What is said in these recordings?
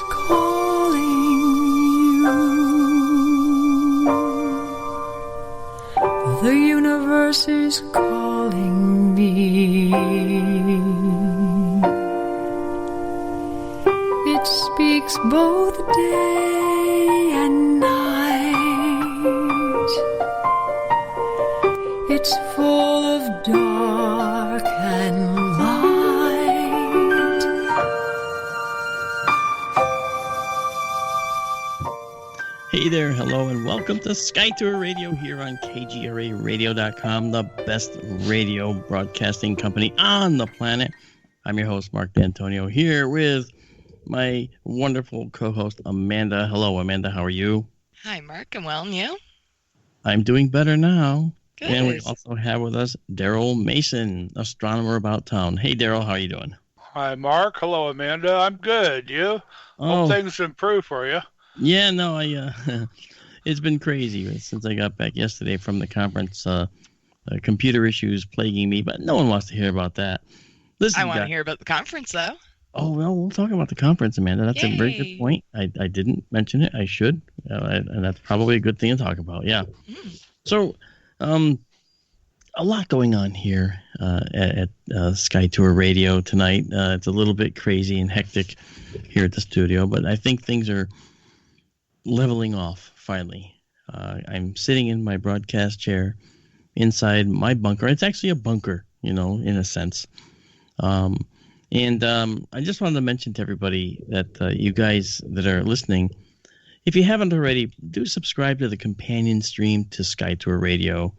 calling you. The universe is calling me. It speaks both day and night. It's full of dark and light. Hey there, hello, and welcome to Sky Tour Radio here on KGRARadio.com, the best radio broadcasting company on the planet. I'm your host, Mark D'Antonio, here with my wonderful co-host, Amanda. Hello, Amanda. How are you? Hi, Mark. I'm well, and you? I'm doing better now. Good. And we also have with us Daryl Mason, astronomer about town. Hey, Daryl, how are you doing? Hi, Mark. Hello, Amanda. I'm good. You? Hope things improve for you. Yeah, no, it's been crazy since I got back yesterday from the conference. Computer issues plaguing me, but no one wants to hear about that. Listen, I want to hear about the conference, though. Oh, well, we'll talk about the conference, Amanda. That's Yay. a very good point. I didn't mention it. I should. And that's probably a good thing to talk about. Yeah. So, a lot going on here at Sky Tour Radio tonight. It's a little bit crazy and hectic here at the studio, but I think things are leveling off finally. I'm sitting in my broadcast chair inside my bunker. It's actually a bunker, in a sense. And I just wanted to mention to everybody that you guys that are listening, if you haven't already, do subscribe to the companion stream to Sky Tour Radio,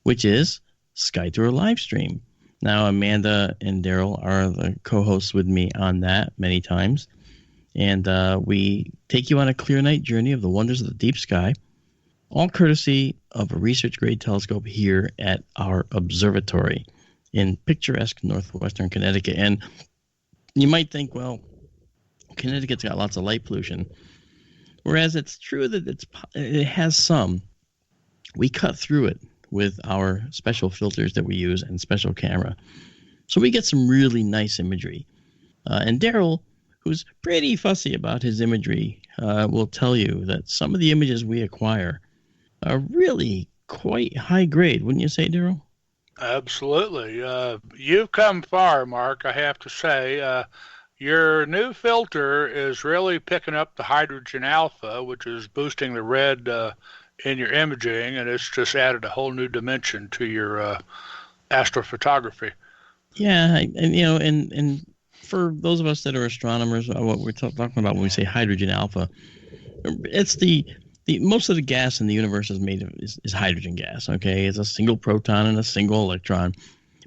which is Sky Tour Livestream. Now, Amanda and Daryl are the co-hosts with me on that many times. And we take you on a clear night journey of the wonders of the deep sky, all courtesy of a research-grade telescope here at our observatory in picturesque northwestern Connecticut. And you might think, well, Connecticut's got lots of light pollution. Whereas it's true that it has some. We cut through it with our special filters that we use and special camera. So we get some really nice imagery. And Daryl, who's pretty fussy about his imagery, will tell you that some of the images we acquire are really quite high grade. Wouldn't you say, Daryl? Absolutely. You've come far, Mark, I have to say. Your new filter is really picking up the hydrogen alpha, which is boosting the red in your imaging, and it's just added a whole new dimension to your astrophotography. Yeah, and for those of us that are astronomers, what we're talking about when we say hydrogen alpha, it's the most of the gas in the universe is hydrogen gas. Okay, it's a single proton and a single electron,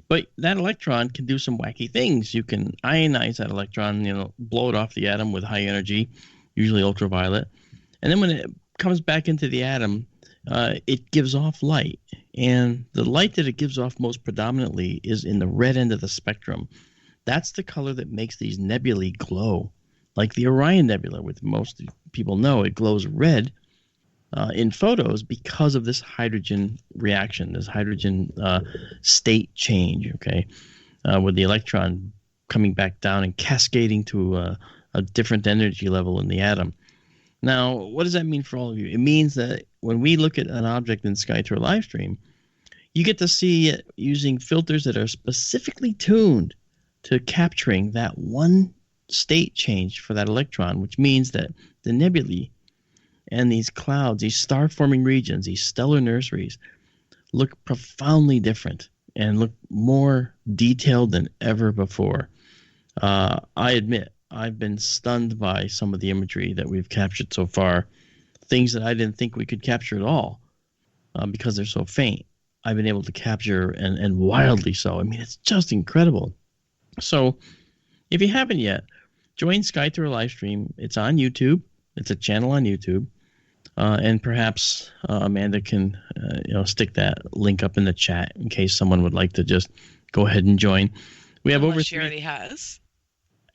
but that electron can do some wacky things. You can ionize that electron, blow it off the atom with high energy, usually ultraviolet, and then when it comes back into the atom, it gives off light, and the light that it gives off most predominantly is in the red end of the spectrum. That's the color that makes these nebulae glow, like the Orion Nebula, which most people know it glows red in photos because of this hydrogen reaction, this hydrogen state change, okay, with the electron coming back down and cascading to a different energy level in the atom. Now, what does that mean for all of you? It means that when we look at an object in Sky Tour Livestream, you get to see it using filters that are specifically tuned to capturing that one state change for that electron, which means that the nebulae and these clouds, these star-forming regions, these stellar nurseries, look profoundly different and look more detailed than ever before. I admit, I've been stunned by some of the imagery that we've captured so far, things that I didn't think we could capture at all because they're so faint. I've been able to capture, and wildly so. I mean, it's just incredible. So if you haven't yet, join Sky Tour Livestream. It's on YouTube. It's a channel on YouTube. And perhaps Amanda can stick that link up in the chat in case someone would like to just go ahead and join. We have Unless she already has.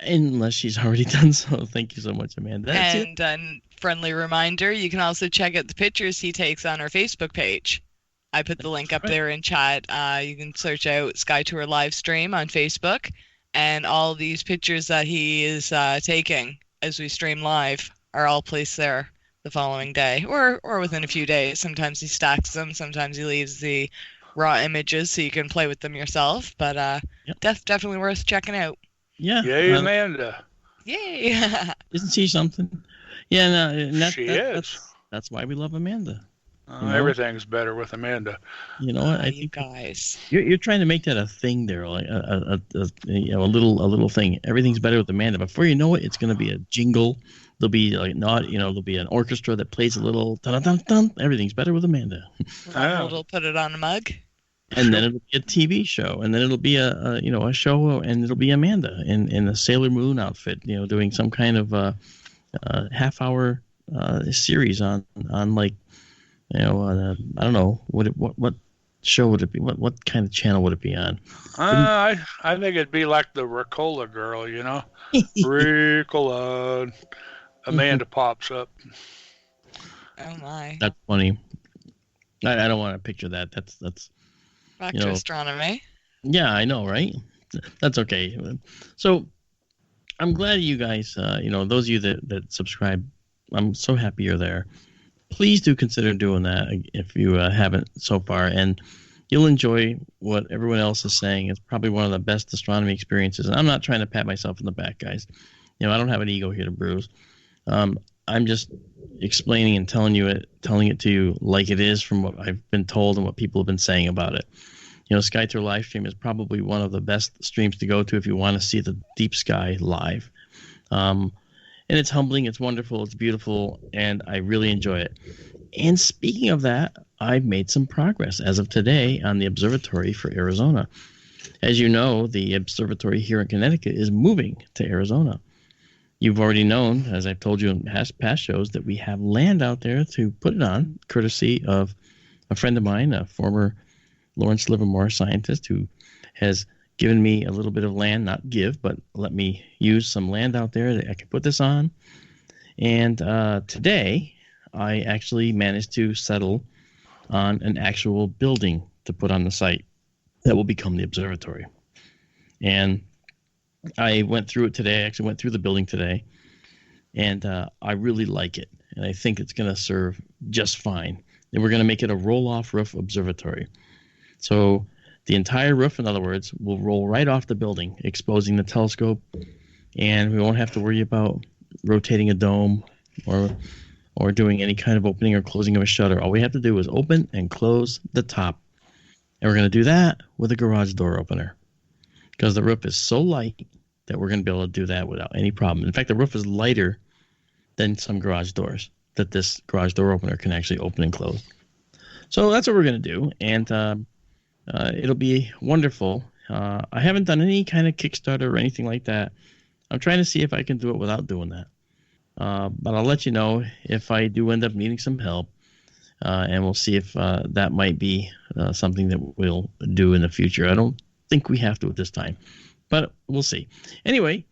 Unless she's already done so. Thank you so much, Amanda. And a friendly reminder, you can also check out the pictures he takes on our Facebook page. I put the link up there in chat. You can search out Sky Tour Livestream on Facebook, and all these pictures that he is taking as we stream live are all placed there the following day or within a few days. Sometimes he stacks them, sometimes he leaves the raw images so you can play with them yourself. But definitely worth checking out. Yeah. Yay, Amanda. Yay! Isn't she something? Yeah, no, She is. That's why we love Amanda. Everything's better with Amanda. You know what? I you think guys. you're trying to make that a thing there, like a little thing. Everything's better with Amanda. Before you know it, it's going to be a jingle. There'll be there'll be an orchestra that plays a little dun dun dun. Everything's better with Amanda. Ronald will put it on a mug. And then it'll be a TV show, and then it'll be a show, and it'll be Amanda in a Sailor Moon outfit, doing some kind of half-hour series on like, I don't know what show would it be? What kind of channel would it be on? I think it'd be like the Ricola girl, Ricola. Amanda pops up. Oh my! That's funny. I don't want to picture that. That's. Back to astronomy. Yeah, I know, right? That's okay. So I'm glad you guys, those of you that subscribe, I'm so happy you're there. Please do consider doing that if you haven't so far, and you'll enjoy what everyone else is saying. It's probably one of the best astronomy experiences. And I'm not trying to pat myself in the back, guys. I don't have an ego here to bruise. I'm just explaining and telling it to you like it is from what I've been told and what people have been saying about it. Sky Tour live stream is probably one of the best streams to go to if you want to see the deep sky live. And it's humbling, it's wonderful, it's beautiful, and I really enjoy it. And speaking of that, I've made some progress as of today on the observatory for Arizona. As you know, the observatory here in Connecticut is moving to Arizona. You've already known, as I've told you in past shows, that we have land out there to put it on, courtesy of a friend of mine, a former Lawrence Livermore scientist, who has given me a little bit of land, not give, but let me use some land out there that I can put this on. And today, I actually managed to settle on an actual building to put on the site that will become the observatory. And I went through it today. I actually went through the building today, and I really like it, and I think it's going to serve just fine. And we're going to make it a roll-off roof observatory. So the entire roof, in other words, will roll right off the building, exposing the telescope, and we won't have to worry about rotating a dome or doing any kind of opening or closing of a shutter. All we have to do is open and close the top, and we're going to do that with a garage door opener. Because the roof is so light that we're going to be able to do that without any problem. In fact, the roof is lighter than some garage doors that this garage door opener can actually open and close. So that's what we're going to do, and it'll be wonderful. I haven't done any kind of Kickstarter or anything like that. I'm trying to see if I can do it without doing that. But I'll let you know if I do end up needing some help, and we'll see if that might be something that we'll do in the future. I don't think we have to at this time, but we'll see. Anyway,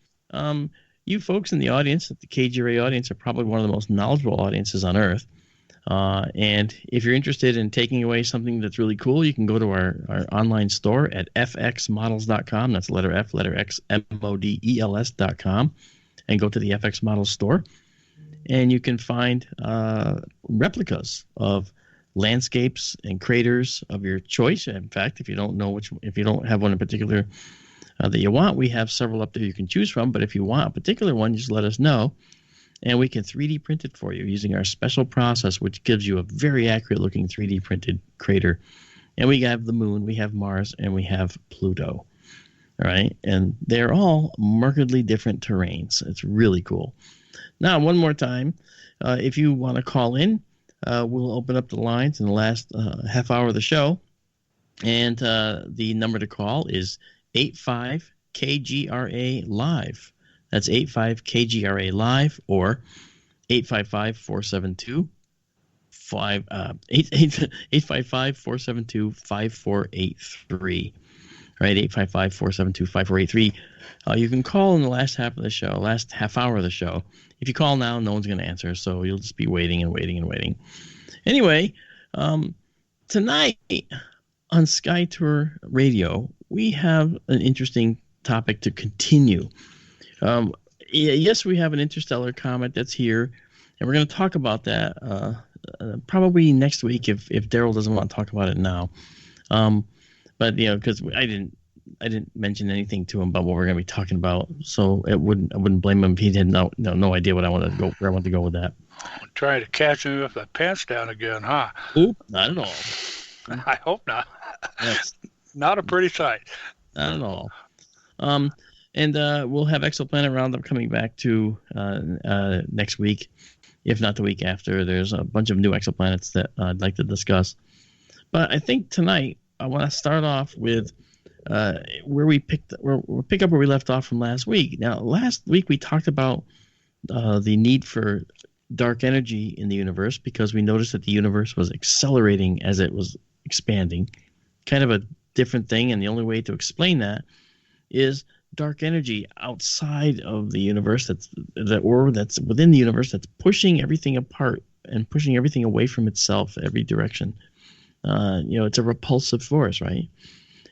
you folks in the audience, the KGRA audience, are probably one of the most knowledgeable audiences on Earth. And if you're interested in taking away something that's really cool, you can go to our online store at fxmodels.com. That's letter F, letter X, models.com, and go to the FX Models store. And you can find replicas of landscapes and craters of your choice. In fact, if you don't have one in particular that you want, we have several up there you can choose from. But if you want a particular one, just let us know, and we can 3D print it for you using our special process, which gives you a very accurate looking 3D printed crater. And we have the moon, we have Mars, and we have Pluto. All right, and they're all markedly different terrains. It's really cool. Now, one more time, if you want to call in, we'll open up the lines in the last half hour of the show, and the number to call is 85-KGRA-LIVE. That's 85-KGRA-LIVE, or 855-472 855-472-5483. Right, 855-472-5483. You can call in the last half hour of the show. If you call now, no one's going to answer, so you'll just be waiting and waiting and waiting. Anyway, tonight on Sky Tour Radio, we have an interesting topic to continue. yes, we have an interstellar comet that's here, and we're going to talk about that probably next week if Daryl doesn't want to talk about it now. But because I didn't mention anything to him about what we're going to be talking about, so I wouldn't blame him if he had no idea what I wanted to go where I wanted to go with that. Trying to catch me with my pants down again, huh? Oop, not at all. I hope not. Yes. Not a pretty sight. Not at all. And we'll have Exoplanet Roundup coming back to next week, if not the week after. There's a bunch of new exoplanets that I'd like to discuss. But I think tonight I want to start off with where we pick up where we left off from last week. Now, last week we talked about the need for dark energy in the universe because we noticed that the universe was accelerating as it was expanding. Kind of a different thing, and the only way to explain that is dark energy outside of the universe that's within the universe that's pushing everything apart and pushing everything away from itself every direction. It's a repulsive force, right?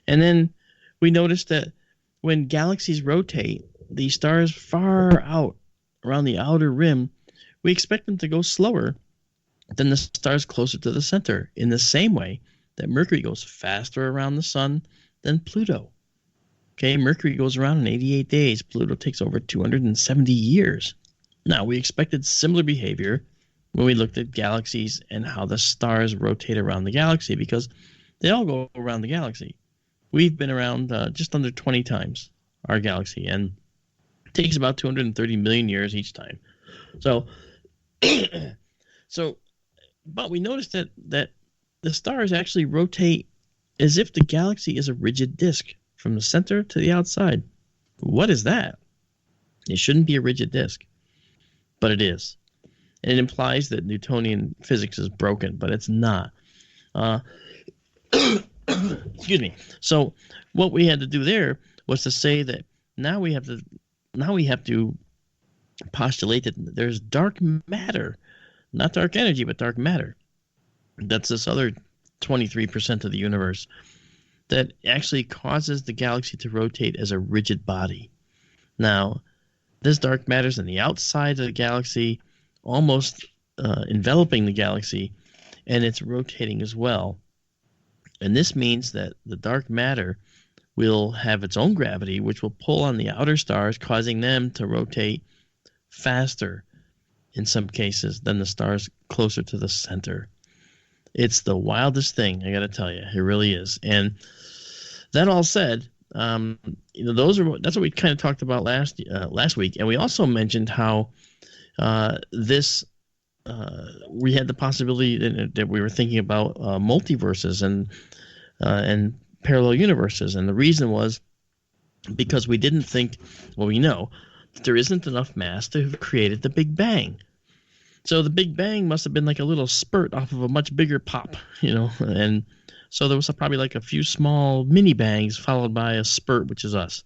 And then we noticed that when galaxies rotate, the stars far out around the outer rim, we expect them to go slower than the stars closer to the center, in the same way that Mercury goes faster around the sun than Pluto. Okay, Mercury goes around in 88 days. Pluto takes over 270 years. Now, we expected similar behavior when we looked at galaxies and how the stars rotate around the galaxy, because they all go around the galaxy. We've been around just under 20 times our galaxy, and it takes about 230 million years each time. So, but we noticed that the stars actually rotate as if the galaxy is a rigid disk from the center to the outside. What is that? It shouldn't be a rigid disk, but it is. And it implies that Newtonian physics is broken, but it's not. Excuse me. So what we had to do there was to say that now we have to postulate that there's dark matter, not dark energy, but dark matter. That's this other 23% of the universe that actually causes the galaxy to rotate as a rigid body. Now, this dark matter is on the outside of the galaxy, almost enveloping the galaxy, and it's rotating as well. And this means that the dark matter will have its own gravity, which will pull on the outer stars, causing them to rotate faster in some cases than the stars closer to the center. It's the wildest thing, I got to tell you. It really is. And that all said, that's what we kind of talked about last week. And we also mentioned how we had the possibility that we were thinking about multiverses and parallel universes. And the reason was because we didn't think, well, we know that there isn't enough mass to have created the Big Bang. So the Big Bang must have been like a little spurt off of a much bigger pop, and so there was probably like a few small mini bangs followed by a spurt, which is us.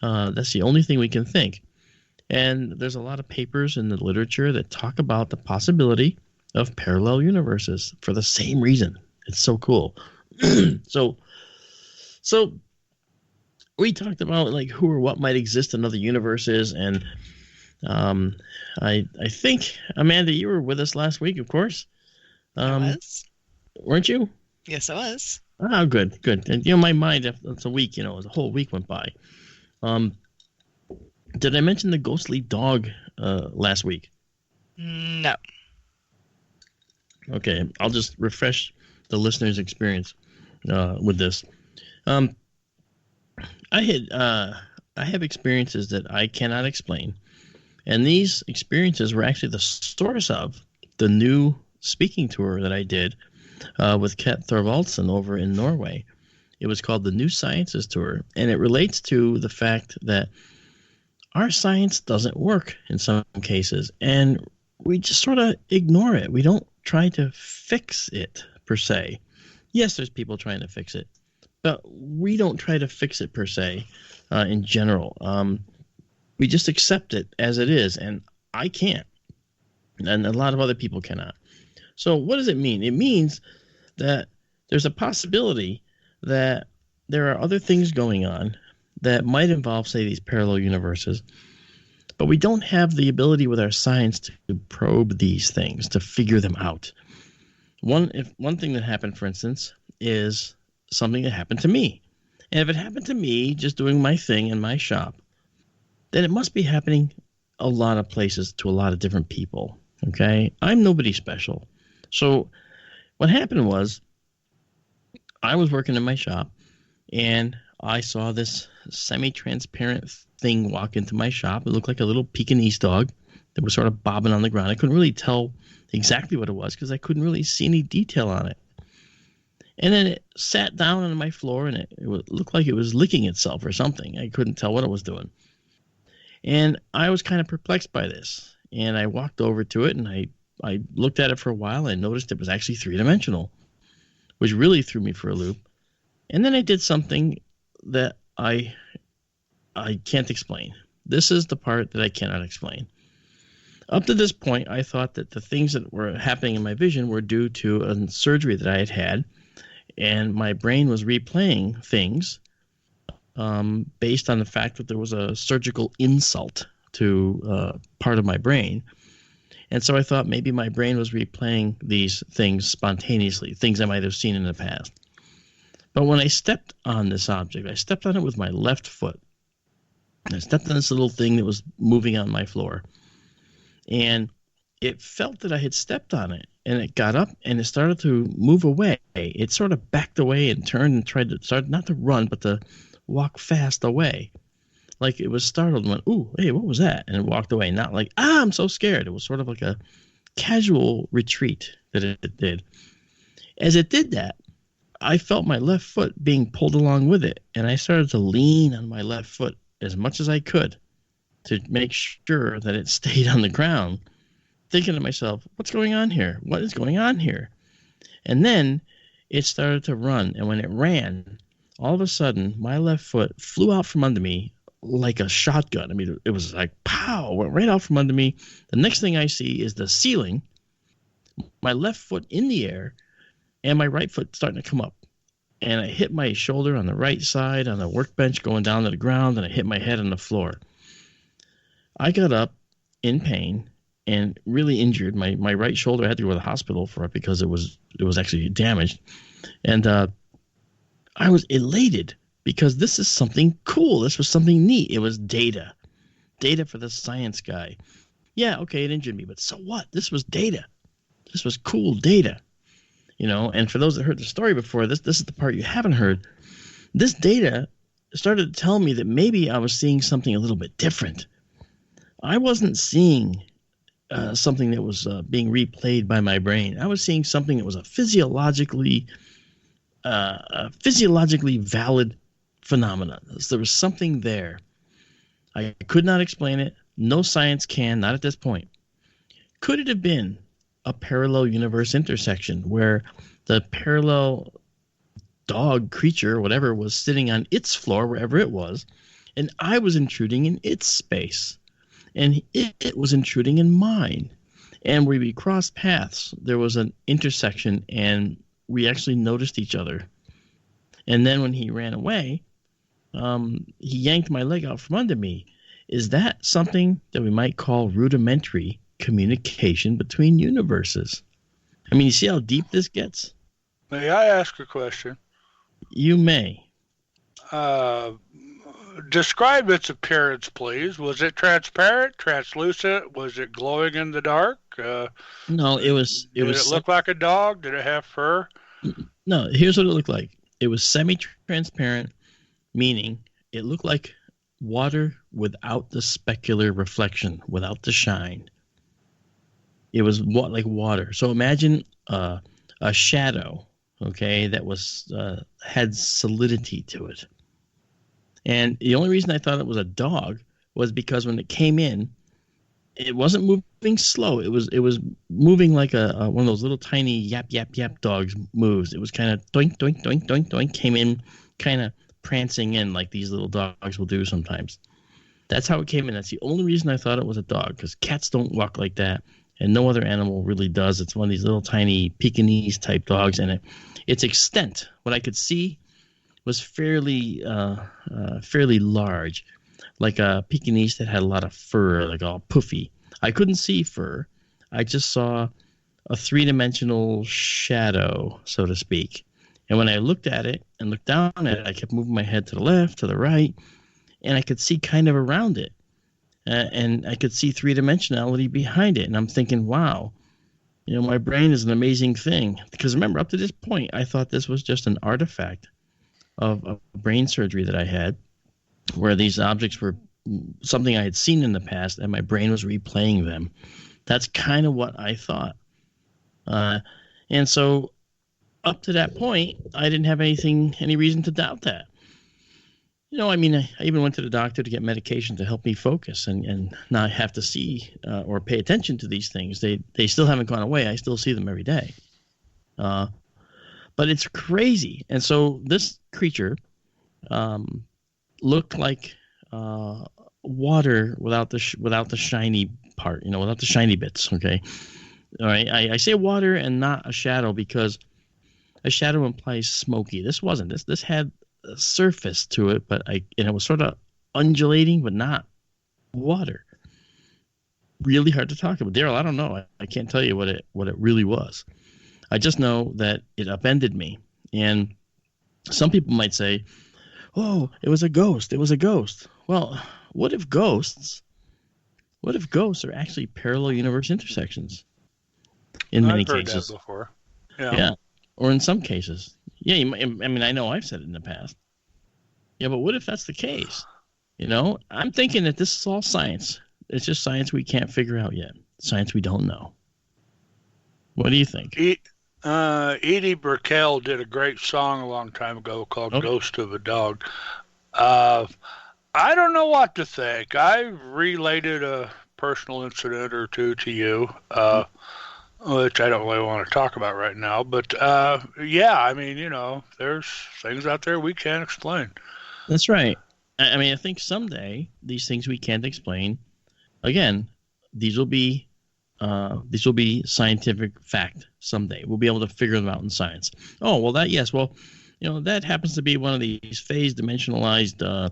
That's the only thing we can think. And there's a lot of papers in the literature that talk about the possibility of parallel universes for the same reason. It's so cool. So we talked about like who or what might exist in other universes, and I think, Amanda, you were with us last week, of course. I was. Weren't you? Yes, I was. Oh, good. And my mind, it's a week. It was a whole week went by. Did I mention the ghostly dog last week? No. Okay, I'll just refresh the listener's experience with this. I have experiences that I cannot explain, and these experiences were actually the source of the new speaking tour that I did with Kat Thorvaldsen over in Norway. It was called the New Sciences Tour, and it relates to the fact that our science doesn't work in some cases, and we just sort of ignore it. We don't try to fix it, per se. Yes, there's people trying to fix it, but we don't try to fix it, per se, in general. We just accept it as it is, and I can't, and a lot of other people cannot. So what does it mean? It means that there's a possibility that there are other things going on that might involve, say, these parallel universes, But we don't have the ability with our science to probe these things, to figure them out. One thing that happened, for instance, is something that happened to me. And if it happened to me just doing my thing in my shop, then it must be happening a lot of places to a lot of different people. Okay? I'm nobody special. So what happened was I was working in my shop and I saw this semi-transparent thing walk into my shop. It looked like a little Pekingese dog that was sort of bobbing on the ground. I couldn't really tell exactly what it was because I couldn't really see any detail on it. And then it sat down on my floor and it looked like it was licking itself or something. I couldn't tell what it was doing. And I was kind of perplexed by this. And I walked over to it and I looked at it for a while and noticed it was actually three-dimensional, which really threw me for a loop. And then I did something that I can't explain. This is the part that I cannot explain. Up to this point, I thought that the things that were happening in my vision were due to a surgery that I had had, and my brain was replaying things based on the fact that there was a surgical insult to part of my brain. And so I thought maybe my brain was replaying these things spontaneously, things I might have seen in the past. But when I stepped on this object, I stepped on it with my left foot. I stepped on this little thing that was moving on my floor. And it felt that I had stepped on it. And it got up and it started to move away. It sort of backed away and turned and tried to start not to run, but to walk fast away. Like it was startled and went, ooh, hey, what was that? And it walked away. Not like, I'm so scared. It was sort of like a casual retreat that it did. As it did that, I felt my left foot being pulled along with it. And I started to lean on my left foot as much as I could to make sure that it stayed on the ground, thinking to myself, what's going on here? What is going on here? And then it started to run. And when it ran, all of a sudden, my left foot flew out from under me like a shotgun. I mean, it was like, pow, went right out from under me. The next thing I see is the ceiling, my left foot in the air, and my right foot starting to come up. And I hit my shoulder on the right side on the workbench going down to the ground, and I hit my head on the floor. I got up in pain and really injured. My right shoulder, I had to go to the hospital for it because it was actually damaged. And I was elated because this is something cool. This was something neat. It was data for the science guy. Yeah, okay, it injured me, but so what? This was data. This was cool data. You know, and for those that heard the story before, this is the part you haven't heard. This data started to tell me that maybe I was seeing something a little bit different. I wasn't seeing something that was being replayed by my brain. I was seeing something that was a physiologically valid phenomenon. There was something there. I could not explain it. No science can, not at this point. Could it have been a parallel universe intersection where the parallel dog creature, whatever, was sitting on its floor, wherever it was, and I was intruding in its space, and it was intruding in mine, and we crossed paths. There was an intersection, and we actually noticed each other. And then when he ran away, he yanked my leg out from under me. Is that something that we might call rudimentary communication between universes? I mean, you see how deep this gets? May I ask a question? You may. Describe its appearance, please. Was it transparent, translucent? Was it glowing in the dark? No, it was. Did it look like a dog? Did it have fur? No, here's what it looked like. It was semi-transparent, meaning it looked like water without the specular reflection, without the shine. It was like water. So imagine a shadow, okay, that was had solidity to it. And the only reason I thought it was a dog was because when it came in, it wasn't moving slow. It was moving like a one of those little tiny yap yap yap dogs moves. It was kind of doink doink doink doink doink, came in kind of prancing in like these little dogs will do sometimes. That's how it came in. That's the only reason I thought it was a dog, because cats don't walk like that, and no other animal really does. It's one of these little tiny Pekingese type dogs, and its extent, what I could see, was fairly large, like a Pekingese that had a lot of fur, like all puffy. I couldn't see fur. I just saw a three-dimensional shadow, so to speak. And when I looked at it and looked down at it, I kept moving my head to the left, to the right, and I could see kind of around it. And I could see three-dimensionality behind it. And I'm thinking, wow, my brain is an amazing thing. Because remember, up to this point, I thought this was just an artifact of a brain surgery that I had, where these objects were something I had seen in the past, and my brain was replaying them. That's kind of what I thought. And so up to that point, I didn't have any reason to doubt that. I even went to the doctor to get medication to help me focus and not have to see or pay attention to these things. They still haven't gone away. I still see them every day. But it's crazy. And so this creature looked like water without the shiny part, without the shiny bits. Okay. All right. I say water and not a shadow because a shadow implies smoky. This wasn't. This had a surface to it, but it was sort of undulating, but not water. Really hard to talk about. Daryl, I don't know. I can't tell you what it really was. I just know that it upended me. And some people might say, "Oh, it was a ghost. It was a ghost." Well, what if ghosts are actually parallel universe intersections? In many cases. I've heard that before. Yeah. Or in some cases. Yeah, I know I've said it in the past. Yeah, but what if that's the case? I'm thinking that this is all science. It's just science we can't figure out yet. Science we don't know. What do you think? Edie Brickell did a great song a long time ago called Ghost of a Dog. I don't know what to think. I related a personal incident or two to you, which I don't really want to talk about right now. But there's things out there we can't explain. That's right. I think someday these things we can't explain, again, these will be scientific fact someday. We'll be able to figure them out in science. Oh, well, that happens to be one of these phase dimensionalized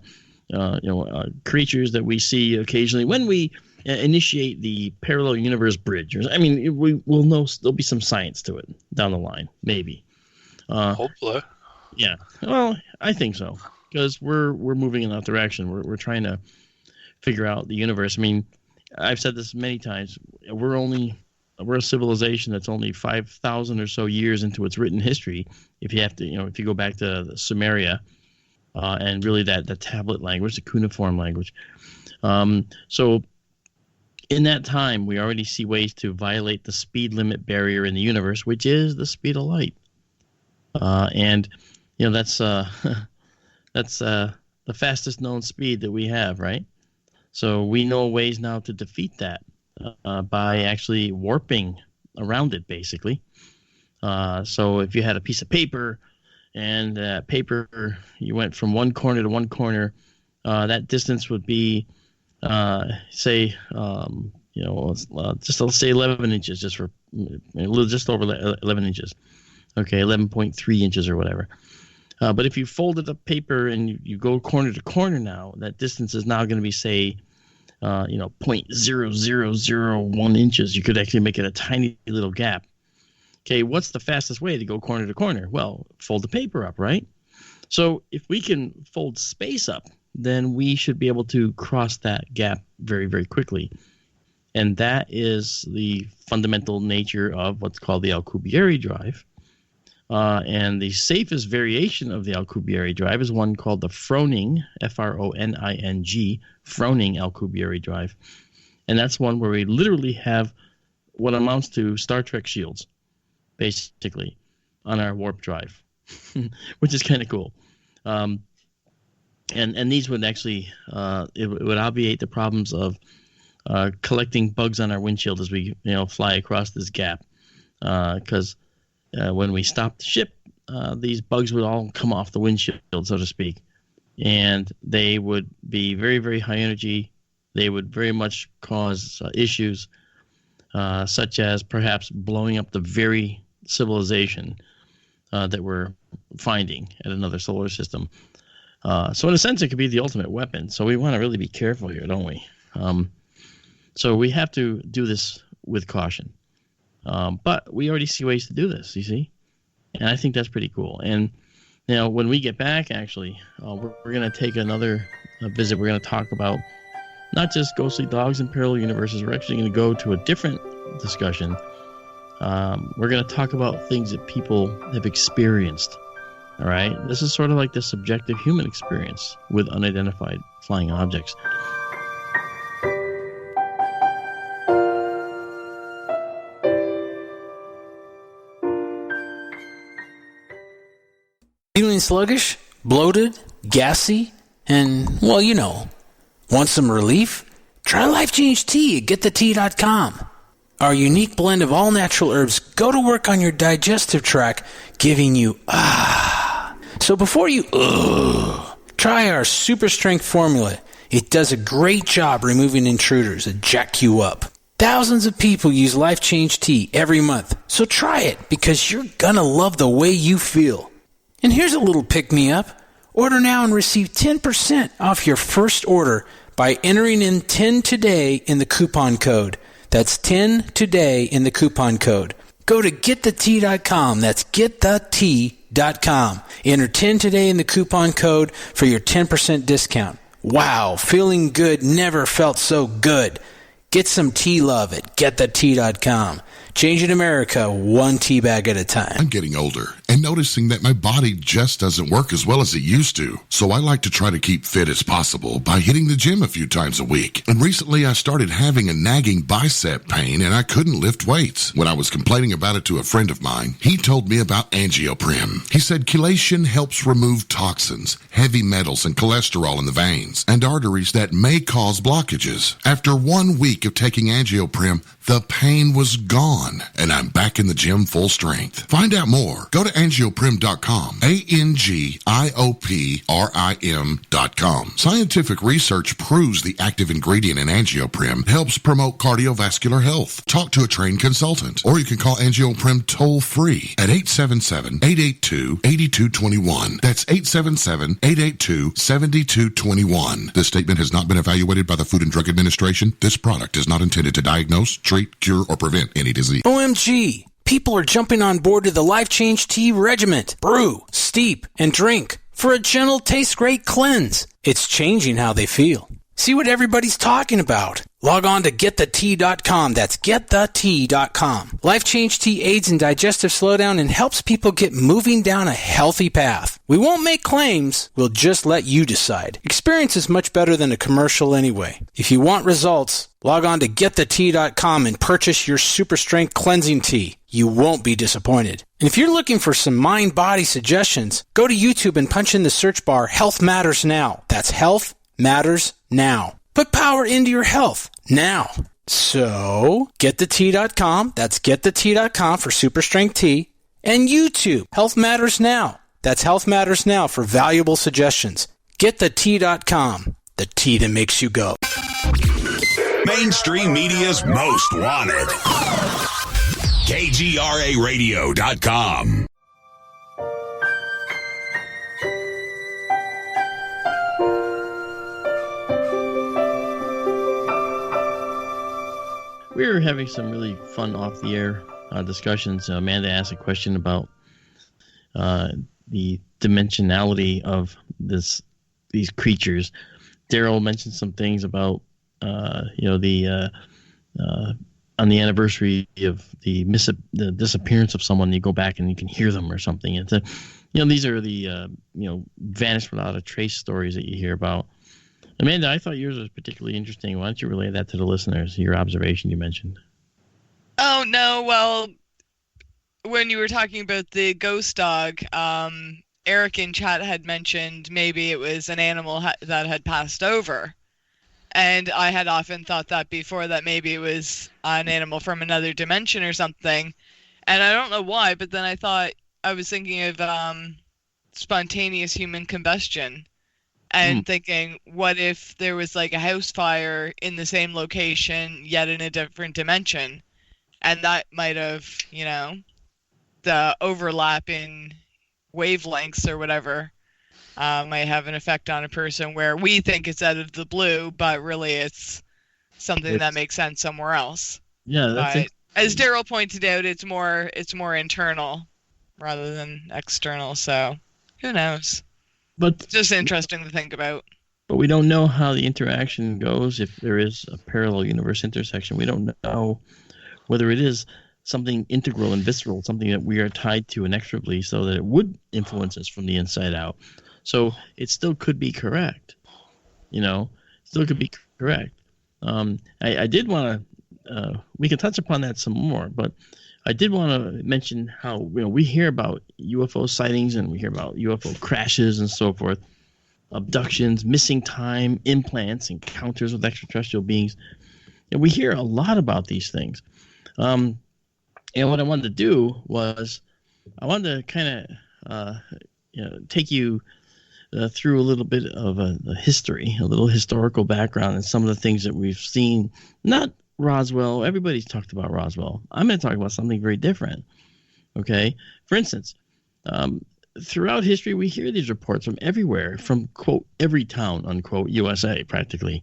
creatures that we see occasionally when we initiate the parallel universe bridge. We'll know there'll be some science to it down the line, maybe. Hopefully. Yeah. Well, I think so, because we're moving in that direction. We're trying to figure out the universe. I've said this many times. We're a civilization that's only 5,000 or so years into its written history. If you go back to the Sumeria, and really the tablet language, the cuneiform language. So in that time, we already see ways to violate the speed limit barrier in the universe, which is the speed of light. That's the fastest known speed that we have, right? So we know ways now to defeat that by actually warping around it, basically. So if you had a piece of paper and that paper, you went from one corner to one corner, that distance would be, let's say 11 inches, just over 11 inches. Okay, 11.3 inches or whatever. But if you folded the paper and you go corner to corner now, that distance is now going to be, say, 0.0001 inches. You could actually make it a tiny little gap. Okay, what's the fastest way to go corner to corner? Well, fold the paper up, right? So if we can fold space up, then we should be able to cross that gap very, very quickly. And that is the fundamental nature of what's called the Alcubierre drive. And the safest variation of the Alcubierre drive is one called the Froning, F-R-O-N-I-N-G, Froning Alcubierre drive. And that's one where we literally have what amounts to Star Trek shields, basically, on our warp drive, which is kind of cool. And these would actually it would obviate the problems of collecting bugs on our windshield as we fly across this gap, because when we stop the ship, these bugs would all come off the windshield, so to speak, and they would be very, very high energy. They would very much cause issues, such as perhaps blowing up the very civilization that we're finding at another solar system. So in a sense, it could be the ultimate weapon. So we want to really be careful here, don't we? So we have to do this with caution. But we already see ways to do this, you see? And I think that's pretty cool. And now when we get back, actually, we're going to take another visit. We're going to talk about not just ghostly dogs and parallel universes. We're actually going to go to a different discussion. We're going to talk about things that people have experienced. All right? This is sort of like the subjective human experience with unidentified flying objects. Feeling sluggish, bloated, gassy, and, well, you know, want some relief? Try Life Change Tea at GetTheTea.com. Our unique blend of all natural herbs go to work on your digestive tract, giving you So before you try our super strength formula. It does a great job removing intruders that jack you up. Thousands of people use Life Change Tea every month, so try it because you're gonna love the way you feel. And here's a little pick-me-up. Order now and receive 10% off your first order by entering in 10 today in the coupon code. That's 10 today in the coupon code. Go to getthetea.com. That's getthetea.com. Enter 10 today in the coupon code for your 10% discount. Wow, feeling good never felt so good. Get some tea love at getthetea.com. Changing America one tea bag at a time. I'm getting older and noticing that my body just doesn't work as well as it used to. So I like to try to keep fit as possible by hitting the gym a few times a week. And recently I started having a nagging bicep pain and I couldn't lift weights. When I was complaining about it to a friend of mine, he told me about Angioprim. He said chelation helps remove toxins, heavy metals, and cholesterol in the veins and arteries that may cause blockages. After 1 week of taking Angioprim, the pain was gone, and I'm back in the gym full strength. Find out more. Go to angioprim.com, ANGIOPRIM.com. Scientific research proves the active ingredient in Angioprim helps promote cardiovascular health. Talk to a trained consultant, or you can call Angioprim toll-free at 877-882-8221. That's 877-882-7221. This statement has not been evaluated by the Food and Drug Administration. This product is not intended to diagnose, treat, cure, or prevent any disease. OMG! People are jumping on board to the Life Change Tea Regiment. Brew, steep, and drink for a gentle, taste-great cleanse. It's changing how they feel. See what everybody's talking about. Log on to getthetea.com. That's getthetea.com. Life Change Tea aids in digestive slowdown and helps people get moving down a healthy path. We won't make claims. We'll just let you decide. Experience is much better than a commercial anyway. If you want results, log on to getthetea.com and purchase your super strength cleansing tea. You won't be disappointed. And if you're looking for some mind-body suggestions, go to YouTube and punch in the search bar Health Matters Now. That's Health Matters Now. Put power into your health now. So, getthetea.com. That's getthetea.com for super strength tea. And YouTube, Health Matters Now. That's Health Matters Now for valuable suggestions. Getthetea.com. The tea that makes you go. Mainstream media's most wanted. KGRAradio.com. We were having some really fun off-the-air discussions. Amanda asked a question about the dimensionality of these creatures. Daryl mentioned some things about on the anniversary of the disappearance of someone, you go back and you can hear them or something. It's these are the vanished without a trace stories that you hear about. Amanda, I thought yours was particularly interesting. Why don't you relay that to the listeners, your observation you mentioned? Oh, no, well, when you were talking about the ghost dog, Eric in chat had mentioned maybe it was an animal that had passed over. And I had often thought that before, that maybe it was an animal from another dimension or something. And I don't know why, but then I was thinking of spontaneous human combustion. And thinking, what if there was like a house fire in the same location, yet in a different dimension? And that might have, the overlap in wavelengths or whatever might have an effect on a person where we think it's out of the blue, but really it's something that makes sense somewhere else. Yeah, but as Daryl pointed out, it's more internal rather than external. So who knows? But it's just interesting to think about. But we don't know how the interaction goes if there is a parallel universe intersection. We don't know whether it is something integral and visceral, something that we are tied to inexorably so that it would influence us from the inside out. So it still could be correct. Still could be correct. I did want to, we can touch upon that some more, but I did want to mention how, we hear about UFO sightings and we hear about UFO crashes and so forth. Abductions, missing time, implants, encounters with extraterrestrial beings. And we hear a lot about these things. And what I wanted to do was I wanted to kind of take you through a little bit of a history, a little historical background and some of the things that we've seen. Not Roswell. Everybody's talked about Roswell. I'm going to talk about something very different. Okay? For instance, throughout history, we hear these reports from everywhere, from, quote, every town, unquote, USA, practically.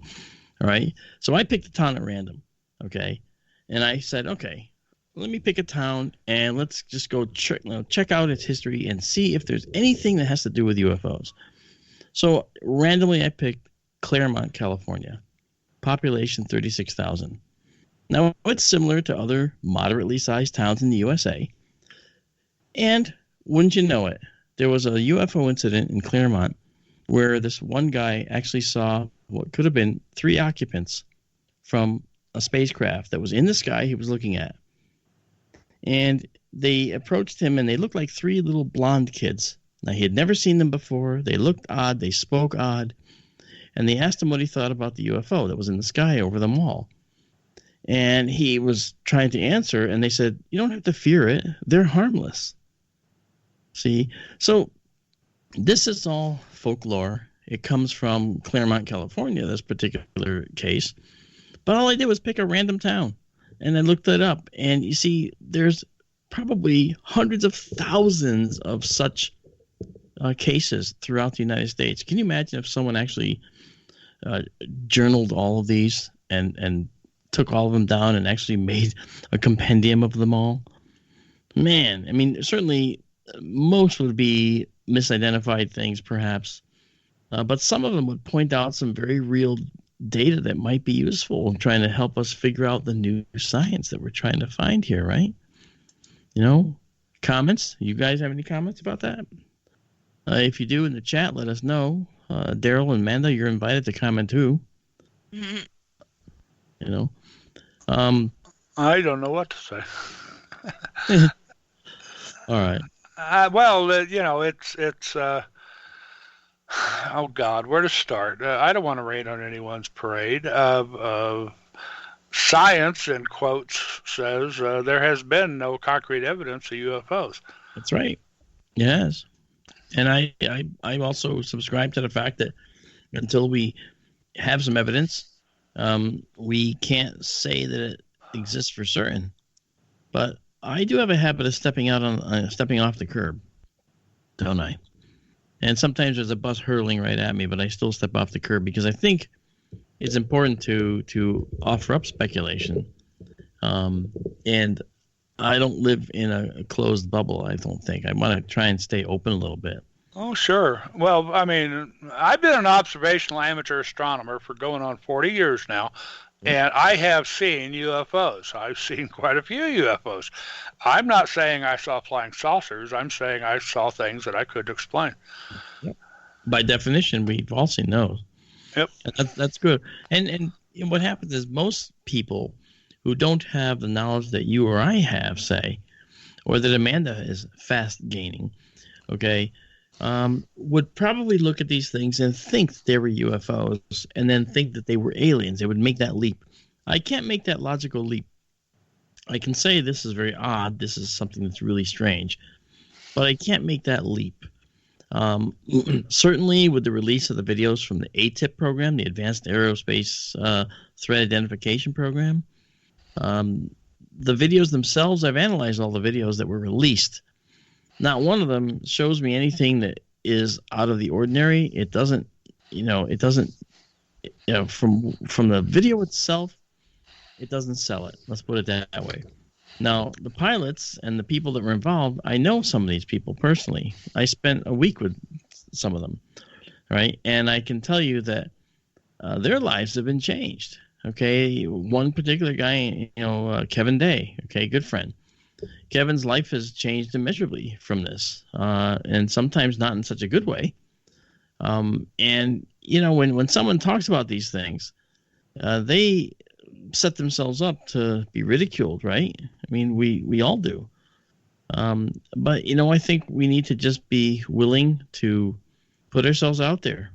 All right? So I picked a town at random, okay? And I said, okay, let me pick a town and let's just go check out its history and see if there's anything that has to do with UFOs. So randomly, I picked Claremont, California. Population 36,000. Now, it's similar to other moderately sized towns in the USA. And wouldn't you know it, there was a UFO incident in Claremont where this one guy actually saw what could have been 3 occupants from a spacecraft that was in the sky he was looking at. And they approached him, and they looked like 3 little blonde kids. Now, he had never seen them before. They looked odd. They spoke odd. And they asked him what he thought about the UFO that was in the sky over them all. And he was trying to answer, and they said, you don't have to fear it. They're harmless. See? So this is all folklore. It comes from Claremont, California, this particular case. But all I did was pick a random town, and I looked it up. And you see, there's probably hundreds of thousands of such cases throughout the United States. Can you imagine if someone actually journaled all of these and took all of them down and actually made a compendium of them all? Man, I mean, certainly most would be misidentified things, perhaps. But some of them would point out some very real data that might be useful in trying to help us figure out the new science that we're trying to find here, right? Comments? You guys have any comments about that? If you do in the chat, let us know. Daryl and Amanda, you're invited to comment too. Mm-hmm. I don't know what to say. All right. It's oh God, where to start? I don't want to rain on anyone's parade. Science, in quotes, says there has been no concrete evidence of UFOs. That's right. Yes. And I also subscribe to the fact that until we have some evidence, we can't say that it exists for certain. But I do have a habit of stepping off the curb, don't I? And sometimes there's a bus hurtling right at me, but I still step off the curb because I think it's important to offer up speculation. And I don't live in a closed bubble, I don't think. I want to try and stay open a little bit. Oh, sure. Well, I mean, I've been an observational amateur astronomer for going on 40 years now, and I have seen UFOs. I've seen quite a few UFOs. I'm not saying I saw flying saucers. I'm saying I saw things that I couldn't explain. By definition, we've all seen those. Yep. That's good. And what happens is most people who don't have the knowledge that you or I have, say, or that Amanda is fast gaining, okay, would probably look at these things and think that they were UFOs and then think that they were aliens. They would make that leap. I can't make that logical leap. I can say this is very odd. This is something that's really strange. But I can't make that leap. Certainly with the release of the videos from the ATIP program, the Advanced Aerospace Threat Identification Program, the videos themselves, I've analyzed all the videos that were released. Not one of them shows me anything that is out of the ordinary. It doesn't, from the video itself, it doesn't sell it. Let's put it that way. Now, the pilots and the people that were involved, I know some of these people personally. I spent a week with some of them, right? And I can tell you that their lives have been changed. Okay, one particular guy, Kevin Day, okay, good friend. Kevin's life has changed immeasurably from this, and sometimes not in such a good way. And when someone talks about these things, they set themselves up to be ridiculed, right? I mean, we all do. But I think we need to just be willing to put ourselves out there.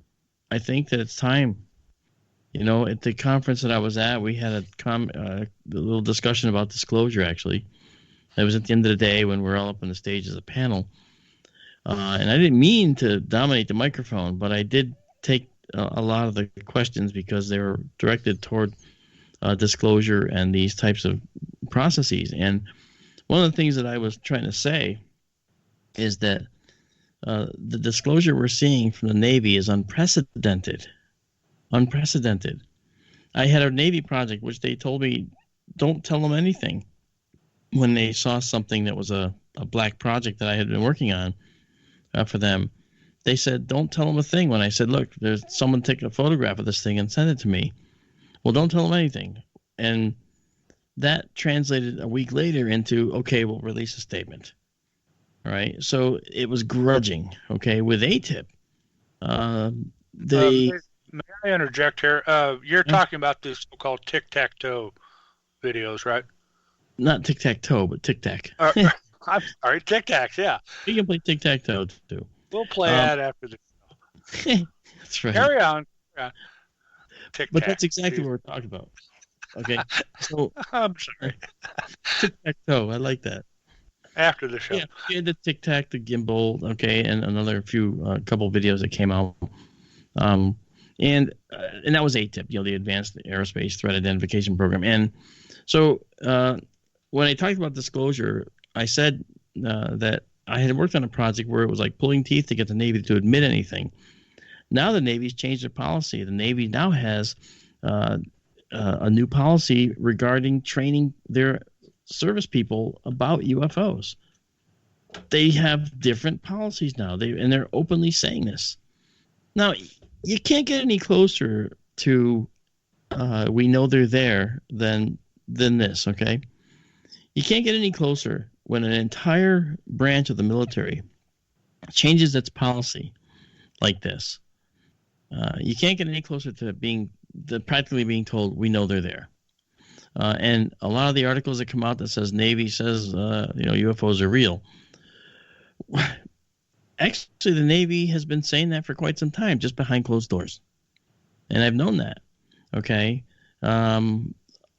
I think that it's time. At the conference that I was at, we had a little discussion about disclosure, actually. It was at the end of the day when we're all up on the stage as a panel. And I didn't mean to dominate the microphone, but I did take a lot of the questions because they were directed toward disclosure and these types of processes. And one of the things that I was trying to say is that the disclosure we're seeing from the Navy is unprecedented. Unprecedented. I had a Navy project which they told me don't tell them anything when they saw something that was a black project that I had been working on for them. They said, don't tell them a thing. When I said, look, there's someone take a photograph of this thing and send it to me. Well, don't tell them anything. And that translated a week later into, okay, we'll release a statement. All right. So it was grudging. Okay. With ATIP, may I interject here? You're talking about the so-called tic-tac-toe videos, right? Not tic-tac-toe, but tic-tac. I'm sorry, tic-tacs, yeah. We can play tic-tac-toe, too. We'll play that after the show. That's right. Carry on. Tic-tac. But that's exactly what we're talking about. Okay? So I'm sorry. Tic-tac-toe, I like that. After the show. Yeah, we had the tic-tac, the gimbal, okay, and another couple videos that came out. And that was ATIP, the Advanced Aerospace Threat Identification Program. And so when I talked about disclosure, I said that I had worked on a project where it was like pulling teeth to get the Navy to admit anything. Now the Navy's changed their policy. The Navy now has a new policy regarding training their service people about UFOs. They have different policies now. They're openly saying this. Now, you can't get any closer to we know they're there than this, okay? You can't get any closer when an entire branch of the military changes its policy like this. You can't get any closer to practically being told we know they're there. And a lot of the articles that come out that says Navy says UFOs are real. Actually, the Navy has been saying that for quite some time, just behind closed doors. And I've known that. Okay.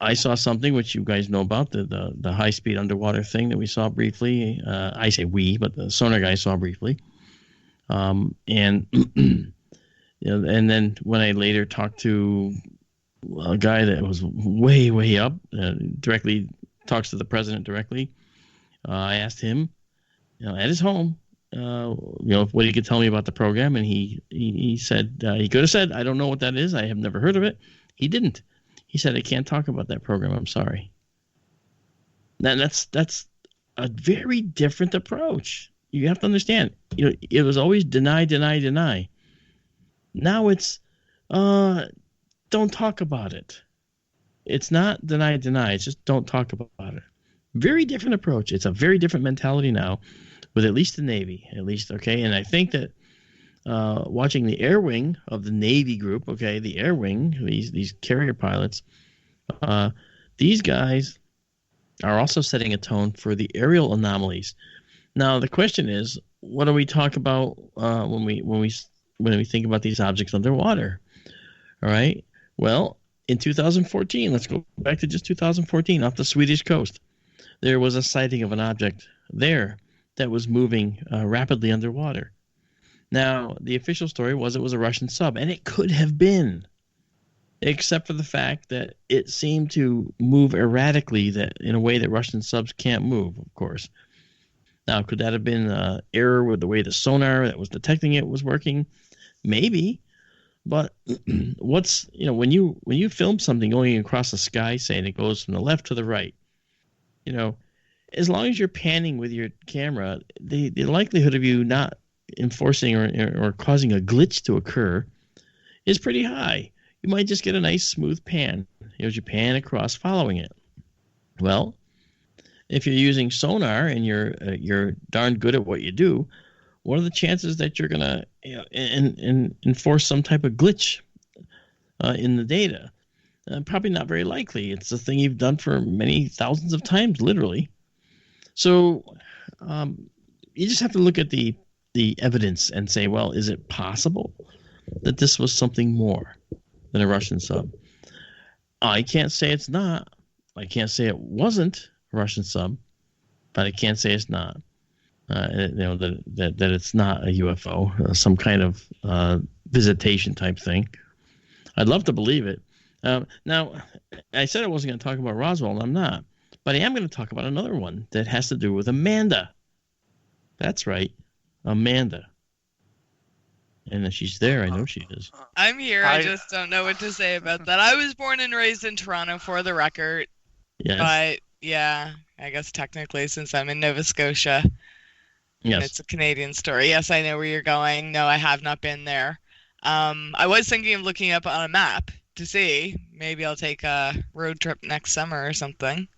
I saw something which you guys know about, the high-speed underwater thing that we saw briefly. I say we, but the sonar guy saw briefly. And and then when I later talked to a guy that was way, way up, directly talks to the president directly, I asked him, at his home, what he could tell me about the program, and he said he could have said, I don't know what that is. I have never heard of it. He didn't. He said, I can't talk about that program. I'm sorry. Now that's a very different approach. You have to understand. It was always deny, deny, deny. Now it's don't talk about it. It's not deny, deny. It's just don't talk about it. Very different approach. It's a very different mentality now, with at least the Navy, okay? And I think that watching the air wing of the Navy group, okay, the air wing, these carrier pilots, these guys are also setting a tone for the aerial anomalies. Now, the question is, what do we talk about when we think about these objects underwater? All right. Well, in 2014, let's go back to just 2014, off the Swedish coast, there was a sighting of an object there that was moving rapidly underwater. Now, the official story was it was a Russian sub, and it could have been, except for the fact that it seemed to move erratically, that in a way that Russian subs can't move, of course. Now, could that have been an error with the way the sonar that was detecting it was working? Maybe. But when you film something going across the sky, saying it goes from the left to the right, as long as you're panning with your camera, the likelihood of you not enforcing or causing a glitch to occur is pretty high. You might just get a nice smooth pan as you pan across following it. Well, if you're using sonar and you're darn good at what you do, what are the chances that you're going to enforce some type of glitch in the data? Probably not very likely. It's a thing you've done for many thousands of times, literally. So you just have to look at the evidence and say, well, is it possible that this was something more than a Russian sub? I can't say it's not. I can't say it wasn't a Russian sub, but I can't say it's not. That it's not a UFO, some kind of visitation type thing. I'd love to believe it. Now, I said I wasn't going to talk about Roswell, and I'm not. But I am going to talk about another one that has to do with Amanda. That's right, Amanda. And she's there. I know she is. I'm here. I just don't know what to say about that. I was born and raised in Toronto, for the record. Yes. But, yeah, I guess technically since I'm in Nova Scotia, yes, it's a Canadian story. Yes, I know where you're going. No, I have not been there. I was thinking of looking up on a map to see. Maybe I'll take a road trip next summer or something.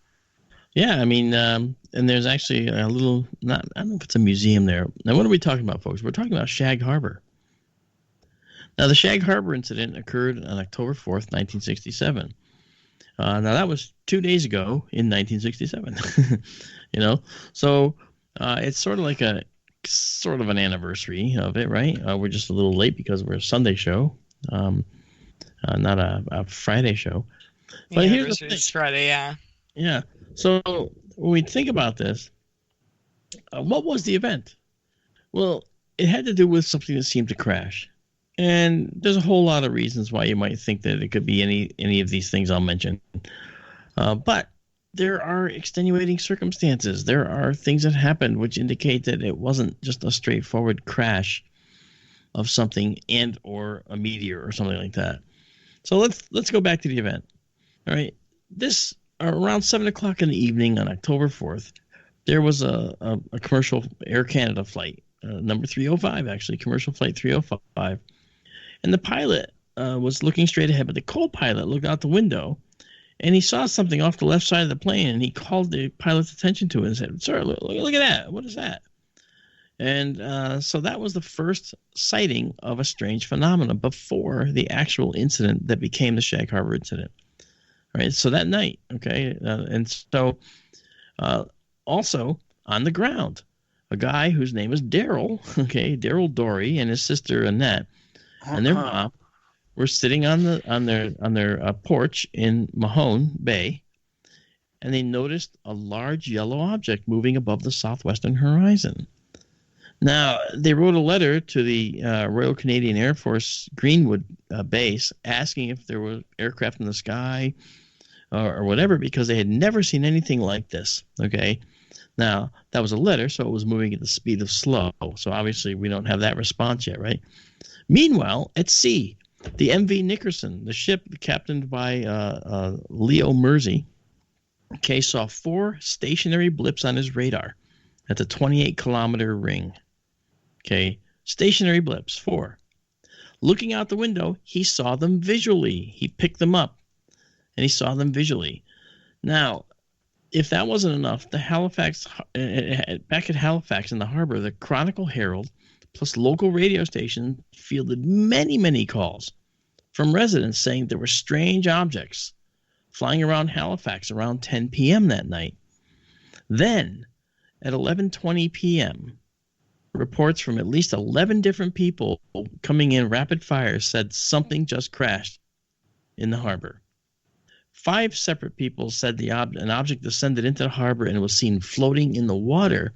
Yeah, I mean, and there's actually a little, I don't know if it's a museum there. Now, what are we talking about, folks? We're talking about Shag Harbor. Now, the Shag Harbor incident occurred on October 4th, 1967. Now, that was 2 days ago in 1967. So it's sort of like an anniversary of it, right? We're just a little late because we're a Sunday show, not a Friday show. But here's the thing. Friday, yeah. Yeah. So when we think about this, what was the event? Well, it had to do with something that seemed to crash. And there's a whole lot of reasons why you might think that it could be any of these things I'll mention. But there are extenuating circumstances. There are things that happened which indicate that it wasn't just a straightforward crash of something and or a meteor or something like that. So let's go back to the event. All right. This around 7 o'clock in the evening on October 4th, there was a commercial Air Canada flight, number 305, actually, commercial flight 305. And the pilot was looking straight ahead, but the co-pilot looked out the window, and he saw something off the left side of the plane, and he called the pilot's attention to it and said, "Sir, look at that. What is that?" And so that was the first sighting of a strange phenomenon before the actual incident that became the Shag Harbor incident. Right, so that night, okay, and so also on the ground, a guy whose name is Daryl, okay, Daryl Dory, and his sister Annette, and their mom were sitting on their porch in Mahone Bay, and they noticed a large yellow object moving above the southwestern horizon. Now, they wrote a letter to the Royal Canadian Air Force Greenwood base asking if there were aircraft in the sky or whatever, because they had never seen anything like this, okay? Now, that was a letter, so it was moving at the speed of slow. So obviously we don't have that response yet, right? Meanwhile, at sea, the MV Nickerson, the ship captained by Leo Mersey, okay, saw 4 stationary blips on his radar at the 28-kilometer ring. Okay, stationary blips, 4. Looking out the window, he saw them visually. He picked them up, and he saw them visually. Now, if that wasn't enough, the Halifax, back at Halifax in the harbor, the Chronicle Herald plus local radio stations fielded many, many calls from residents saying there were strange objects flying around Halifax around 10 p.m. that night. Then, at 11:20 p.m., reports from at least 11 different people coming in rapid fire said something just crashed in the harbor. 5 separate people said an object descended into the harbor and was seen floating in the water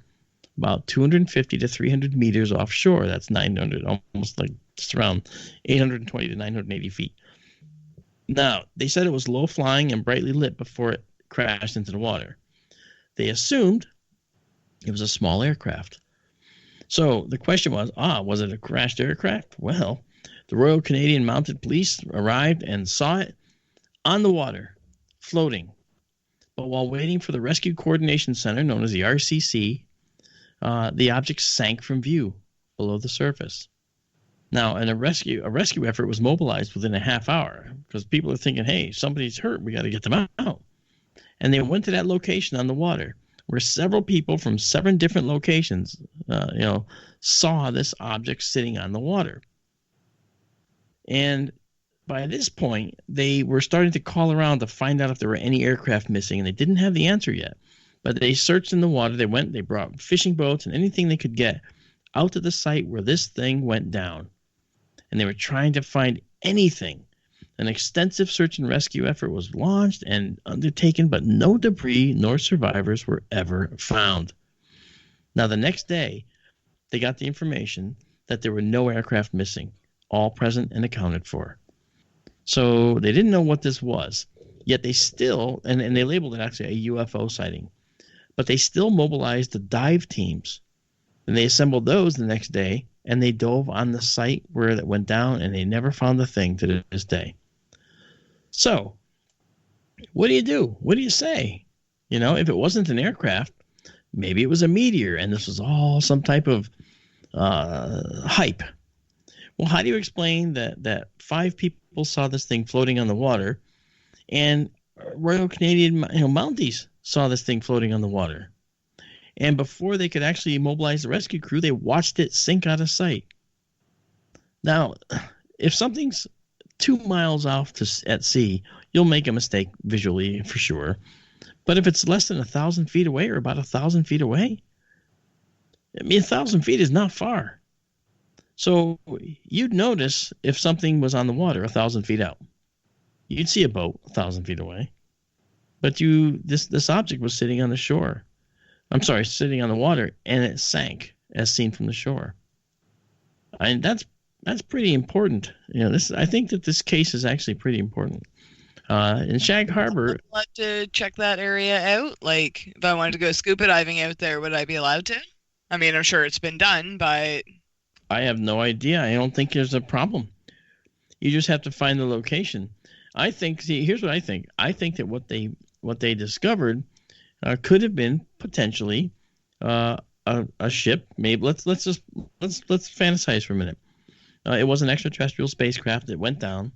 about 250 to 300 meters offshore. That's 900, almost like just around 820 to 980 feet. Now, they said it was low flying and brightly lit before it crashed into the water. They assumed It was a small aircraft. So the question was it a crashed aircraft? Well, the Royal Canadian Mounted Police arrived and saw it on the water, floating. But while waiting for the Rescue Coordination Center, known as the RCC, the object sank from view below the surface. Now, a rescue effort was mobilized within a half hour because people are thinking, hey, somebody's hurt. We got to get them out. And they went to that location on the water where several people from 7 different locations, saw this object sitting on the water. And by this point, they were starting to call around to find out if there were any aircraft missing, and they didn't have the answer yet. But they searched in the water. They brought fishing boats and anything they could get out to the site where this thing went down. And they were trying to find anything. An extensive search and rescue effort was launched and undertaken, but no debris nor survivors were ever found. Now, the next day, they got the information that there were no aircraft missing, all present and accounted for. So they didn't know what this was, yet they still, and they labeled it actually a UFO sighting, but they still mobilized the dive teams. And they assembled those the next day, and they dove on the site where it went down, and they never found the thing to this day. So, what do you do? What do you say? If it wasn't an aircraft, maybe it was a meteor, and this was all some type of hype. Well, how do you explain that 5 people saw this thing floating on the water, and Royal Canadian Mounties saw this thing floating on the water? And before they could actually mobilize the rescue crew, they watched it sink out of sight. Now, if something's 2 miles off at sea, you'll make a mistake visually for sure. But if it's less than 1,000 feet away or about 1,000 feet away, 1,000 feet is not far. So you'd notice if something was on the water 1,000 feet out. You'd see a boat 1,000 feet away. But this object was sitting on the shore. I'm sorry, sitting on the water, and it sank as seen from the shore. And that's pretty important. I think that this case is actually pretty important. In Shag Harbor, I'd love to check that area out. Like, if I wanted to go scuba diving out there, would I be allowed to? I mean, I'm sure it's been done, but I have no idea. I don't think there's a problem. You just have to find the location. Here's what I think. I think that what they discovered could have been potentially a ship. Maybe let's fantasize for a minute. It was an extraterrestrial spacecraft that went down,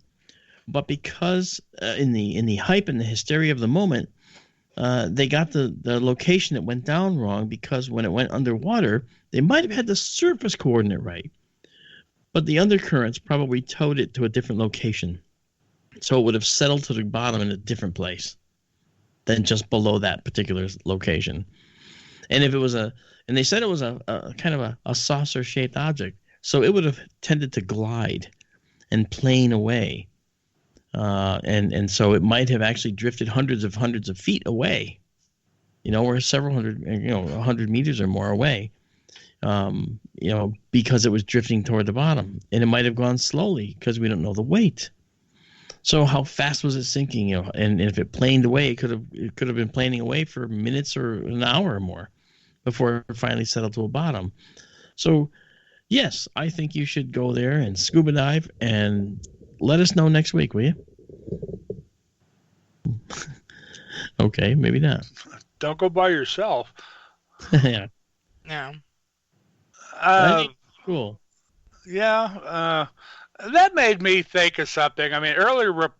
but because in the hype and the hysteria of the moment, they got the location that went down wrong, because when it went underwater, they might have had the surface coordinate right, but the undercurrents probably towed it to a different location, so it would have settled to the bottom in a different place than just below that particular location. And if it was and they said it was a kind of a saucer-shaped object, so it would have tended to glide and plane away. And so it might have actually drifted hundreds of feet away, or several hundred, 100 meters or more away, because it was drifting toward the bottom. And it might have gone slowly because we don't know the weight. So how fast was it sinking? And if it planed away, it could have been planing away for minutes or an hour or more before it finally settled to a bottom. So, yes, I think you should go there and scuba dive, and let us know next week, will you? Okay, maybe not. Don't go by yourself. Yeah. no. Cool. Yeah. That made me think of something. I mean,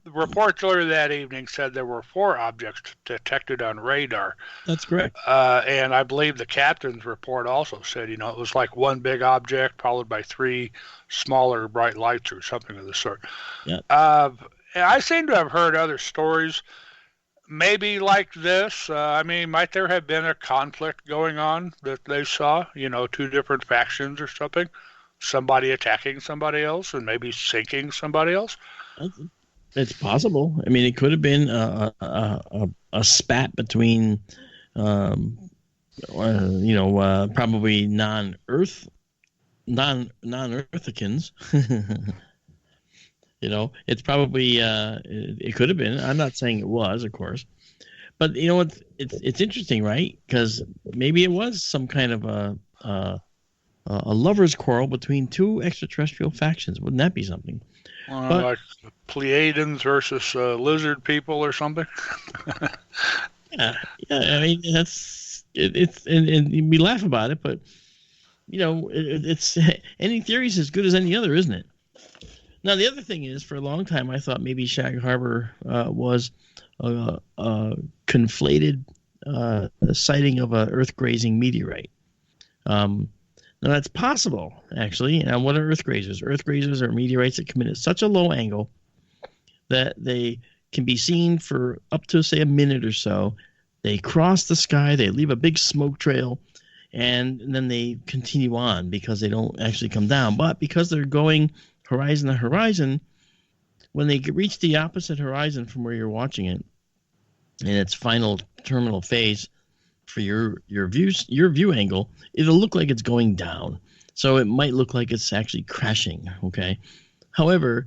reports earlier that evening said there were 4 objects detected on radar. That's correct. And I believe the captain's report also said, it was like one big object followed by 3 smaller bright lights or something of the sort. Yeah. I seem to have heard other stories maybe like this. Might there have been a conflict going on that they saw, 2 different factions or something? Somebody attacking somebody else and maybe sinking somebody else? It's possible. I mean, it could have been a spat between, probably non-Earthicans. It's probably it could have been. I'm not saying it was, of course, But you know what? It's interesting, right? Because maybe it was some kind of a lover's quarrel between two extraterrestrial factions. Wouldn't that be something? But Like Pleiadians versus lizard people or something. yeah. I mean, and we laugh about it, but it's any theory is as good as any other, isn't it? Now, the other thing is, for a long time, I thought maybe Shag Harbor was a conflated sighting of an Earth-grazing meteorite. Now, that's possible, actually. Now, what are Earth grazers? Earth grazers are meteorites that come in at such a low angle that they can be seen for up to, say, a minute or so. They cross the sky, they leave a big smoke trail, and then they continue on because they don't actually come down. But because they're going horizon to horizon, when they reach the opposite horizon from where you're watching it, in its final terminal phase for your view angle, it'll look like it's going down. So it might look like it's actually crashing, okay? However,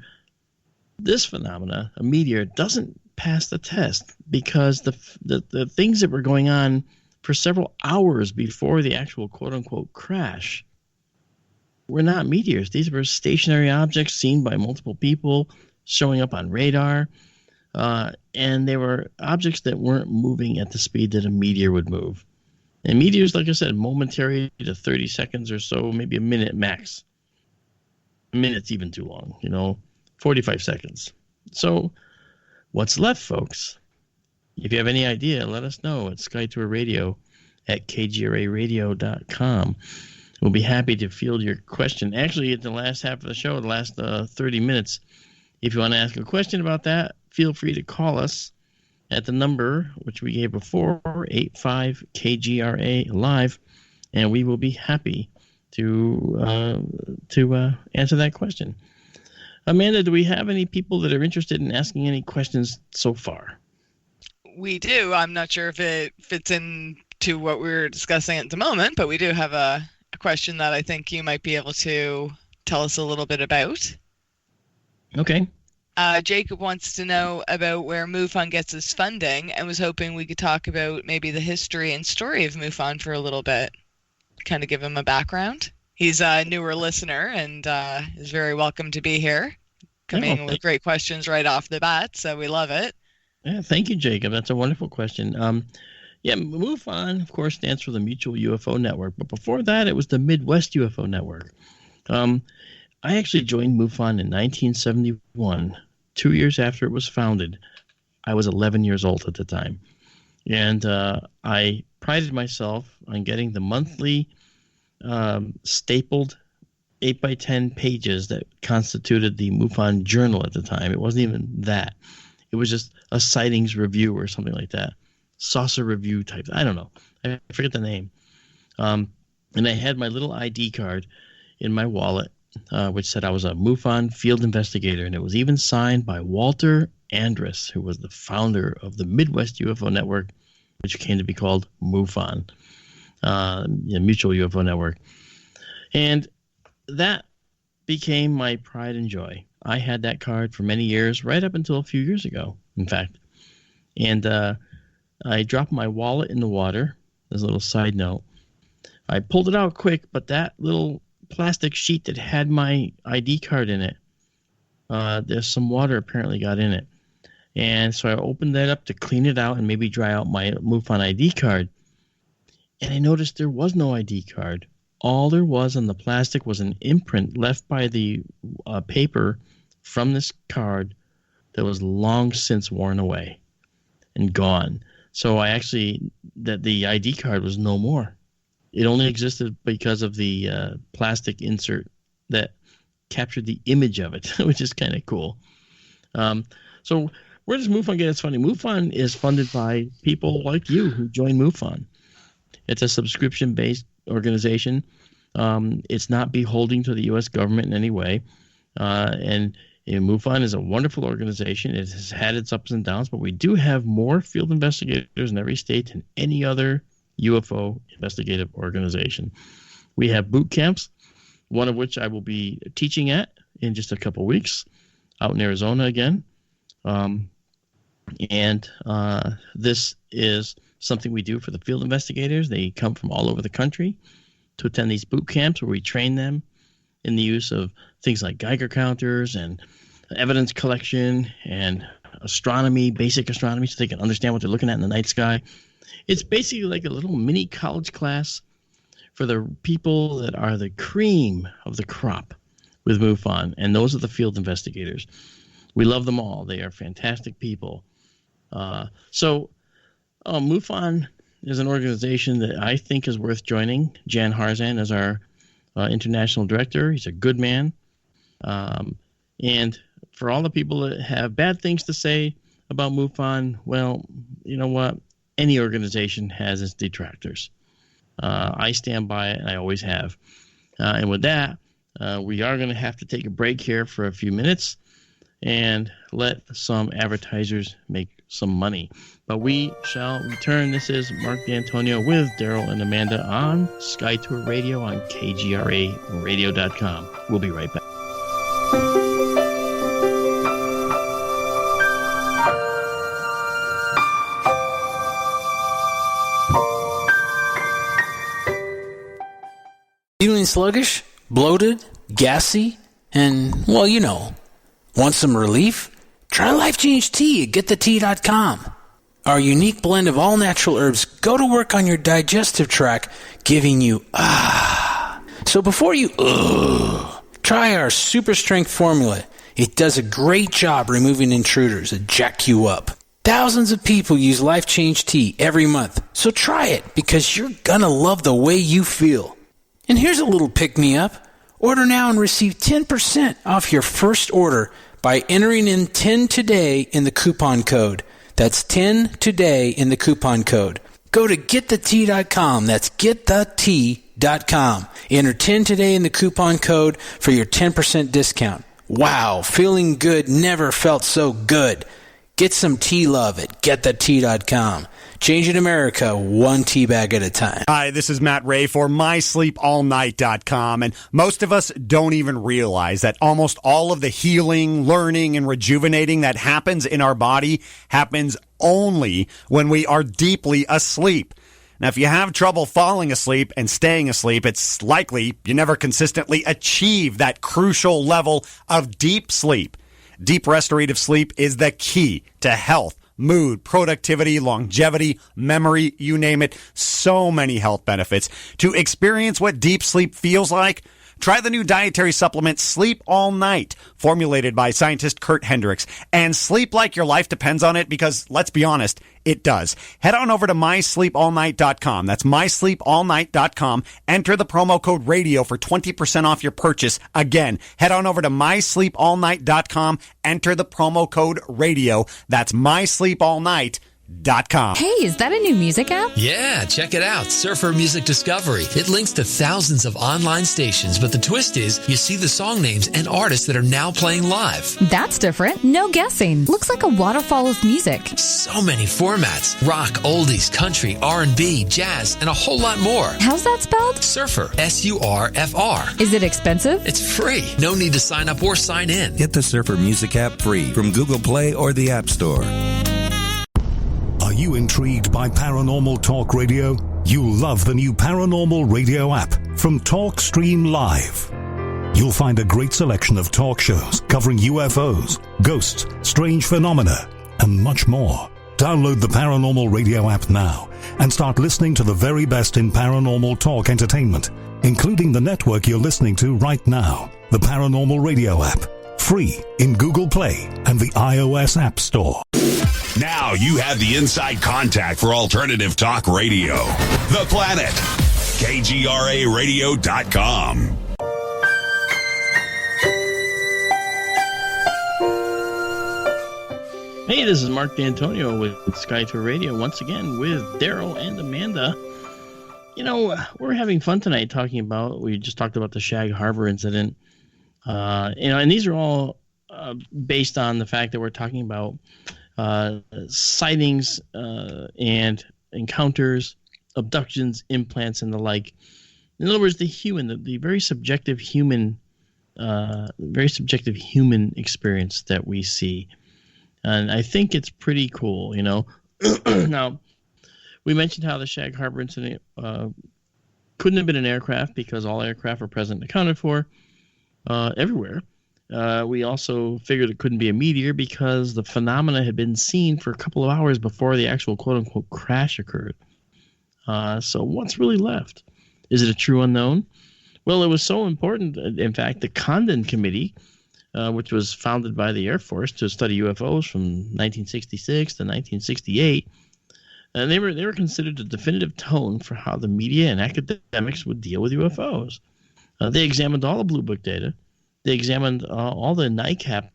this phenomena, a meteor, doesn't pass the test because the things that were going on for several hours before the actual quote-unquote crash were not meteors. These were stationary objects seen by multiple people, showing up on radar, and they were objects that weren't moving at the speed that a meteor would move. And meteors, like I said, momentary to 30 seconds or so, maybe a minute max. A minute's even too long, 45 seconds. So what's left, folks? If you have any idea, let us know at SkyTourRadio@kgraradio.com. We'll be happy to field your question. Actually, at the last half of the show, the last 30 minutes, if you want to ask a question about that, feel free to call us at the number which we gave before, 85-KGRA live, and we will be happy to answer that question. Amanda, do we have any people that are interested in asking any questions so far? We do. I'm not sure if it fits into what we're discussing at the moment, but we do have a question that I think you might be able to tell us a little bit about. Okay. Jacob wants to know about where MUFON gets its funding and was hoping we could talk about maybe the history and story of MUFON for a little bit, kind of give him a background. He's a newer listener and is very welcome to be here, coming with great questions right off the bat, so we love it. Yeah, thank you, Jacob. That's a wonderful question. MUFON, of course, stands for the Mutual UFO Network, but before that, it was the Midwest UFO Network. I actually joined MUFON in 1971, 2 years after it was founded. I was 11 years old at the time, and I prided myself on getting the monthly stapled 8x10 pages that constituted the MUFON Journal at the time. It wasn't even that. It was just a sightings review or something like that. Saucer review type. I don't know. I forget the name. And I had my little ID card in my wallet, which said I was a MUFON field investigator. And it was even signed by Walter Andrus, who was the founder of the Midwest UFO Network, which came to be called MUFON, Mutual UFO Network. And that became my pride and joy. I had that card for many years, right up until a few years ago, in fact. And I dropped my wallet in the water, as a little side note. I pulled it out quick, but that little plastic sheet that had my ID card in it, there's some water apparently got in it. And so I opened that up to clean it out and maybe dry out my MUFON ID card. And I noticed there was no ID card. All there was on the plastic was an imprint left by the paper from this card that was long since worn away and gone. So I actually, the ID card was no more. It only existed because of the plastic insert that captured the image of it, which is kind of cool. So where does MUFON get its funding? MUFON is funded by people like you who join MUFON. It's a subscription-based organization. It's not beholden to the U.S. government in any way. And MUFON is a wonderful organization. It has had its ups and downs, but we do have more field investigators in every state than any other UFO investigative organization. We have boot camps, one of which I will be teaching at in just a couple weeks out in Arizona again. And this is something we do for the field investigators. They come from all over the country to attend these boot camps where we train them in the use of things like Geiger counters and evidence collection and astronomy, basic astronomy, so they can understand what they're looking at in the night sky. It's basically like a little mini college class for the people that are the cream of the crop with MUFON, and those are the field investigators. We love them all. They are fantastic people. So MUFON is an organization that I think is worth joining. Jan Harzan is our international director. He's a good man. And for all the people that have bad things to say about MUFON, well, you know what? Any organization has its detractors. I stand by it, and I always have. And with that, we are going to have to take a break here for a few minutes and let some advertisers make some money. But we shall return. This is Mark D'Antonio with Daryl and Amanda on Sky Tour Radio on KGRARadio.com. We'll be right back. Feeling sluggish, bloated, gassy, and, well, you know, want some relief? Try Life Change Tea at GetTheTea.com. Our unique blend of all natural herbs go to work on your digestive tract, giving you So before you try our super strength formula. It does a great job removing intruders that jack you up. Thousands of people use Life Change Tea every month, so try it because you're gonna love the way you feel. And here's a little pick-me-up. Order now and receive 10% off your first order by entering in 10 today in the coupon code. That's 10 today in the coupon code. Go to getthetea.com. That's getthetea.com. Enter 10 today in the coupon code for your 10% discount. Wow, feeling good never felt so good. Get some tea love at getthetea.com. Changing America one tea bag at a time. Hi, this is Matt Ray for MySleepAllNight.com, and most of us don't even realize that almost all of the healing, learning, and rejuvenating that happens in our body happens only when we are deeply asleep. Now, if you have trouble falling asleep and staying asleep, it's likely you never consistently achieve that crucial level of deep sleep. Deep restorative sleep is the key to health, mood, productivity, longevity, memory, you name it. So many health benefits. To experience what deep sleep feels like, try the new dietary supplement Sleep All Night, formulated by scientist Kurt Hendricks. And sleep like your life depends on it because, let's be honest, it does. Head on over to MySleepAllNight.com. That's MySleepAllNight.com. Enter the promo code RADIO for 20% off your purchase. Again, head on over to MySleepAllNight.com. Enter the promo code RADIO. That's MySleepAllNight.com. Hey, is that a new music app? Yeah, check it out. Surfer Music Discovery. It links to thousands of online stations, but the twist is you see the song names and artists that are now playing live. That's different. No guessing. Looks like a waterfall of music. So many formats. Rock, oldies, country, R&B, jazz, and a whole lot more. How's that spelled? Surfer. S-U-R-F-R. Is it expensive? It's free. No need to sign up or sign in. Get the Surfer Music app free from Google Play or the App Store. Are you intrigued by Paranormal Talk Radio? You'll love the new Paranormal Radio app from TalkStream Live. You'll find a great selection of talk shows covering UFOs, ghosts, strange phenomena, and much more. Download the Paranormal Radio app now and start listening to the very best in paranormal talk entertainment, including the network you're listening to right now, the Paranormal Radio app. Free in Google Play and the iOS App Store. Now you have the inside contact for alternative talk radio. The Planet. KGRARadio.com. Hey, this is Mark D'Antonio with Sky Tour Radio once again with Daryl and Amanda. You know, we're having fun tonight talking about, we just talked about the Shag Harbor incident. And these are all based on the fact that we're talking about sightings and encounters, abductions, implants, and the like. In other words, the very subjective human experience that we see. And I think it's pretty cool, you know. Now, we mentioned how the Shag Harbor incident couldn't have been an aircraft because all aircraft were present and accounted for everywhere. We also figured it couldn't be a meteor because the phenomena had been seen for a couple of hours before the actual quote-unquote crash occurred. So what's really left? Is it a true unknown? Well, it was so important. In fact, the Condon Committee, which was founded by the Air Force to study UFOs from 1966 to 1968, and they were considered the definitive tone for how the media and academics would deal with UFOs. They examined all the Blue Book data. They examined all the NICAP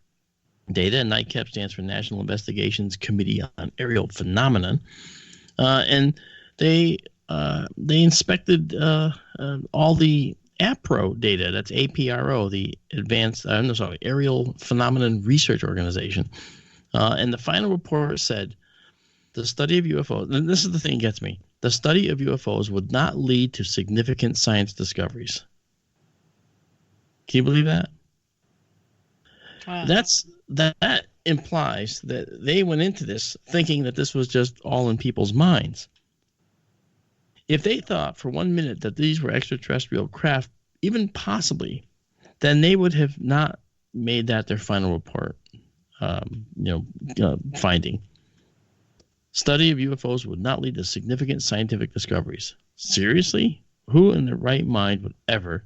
data, and NICAP stands for National Investigations Committee on Aerial Phenomenon, and they inspected all the APRO data. That's APRO, the Aerial Phenomenon Research Organization, and the final report said the study of UFOs, and this is the thing that gets me, the study of UFOs would not lead to significant science discoveries. Can you believe that? Wow. That implies that they went into this thinking that this was just all in people's minds. If they thought for 1 minute that these were extraterrestrial craft, even possibly, then they would have not made that their final report, finding. Study of UFOs would not lead to significant scientific discoveries. Seriously? Who in their right mind would ever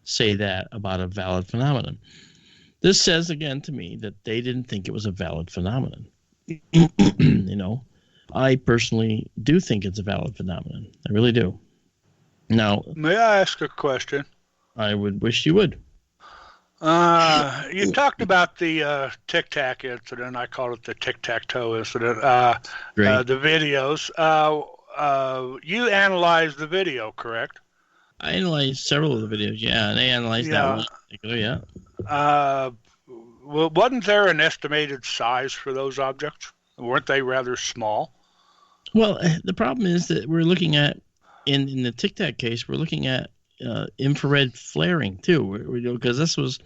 say that about a valid phenomenon? This says again to me that they didn't think it was a valid phenomenon. You know, I personally do think it's a valid phenomenon. I really do. Now, may I ask a question? I would wish you would. You talked about the Tic Tac incident. I call it the Tic Tac Toe incident. Great. The videos. You analyzed the video, correct? I analyzed several of the videos, yeah, and they analyzed that one in particular, yeah. Well, wasn't there an estimated size for those objects? Weren't they rather small? Well, the problem is that we're looking at, in the Tic Tac case, we're looking at infrared flaring too, because this was,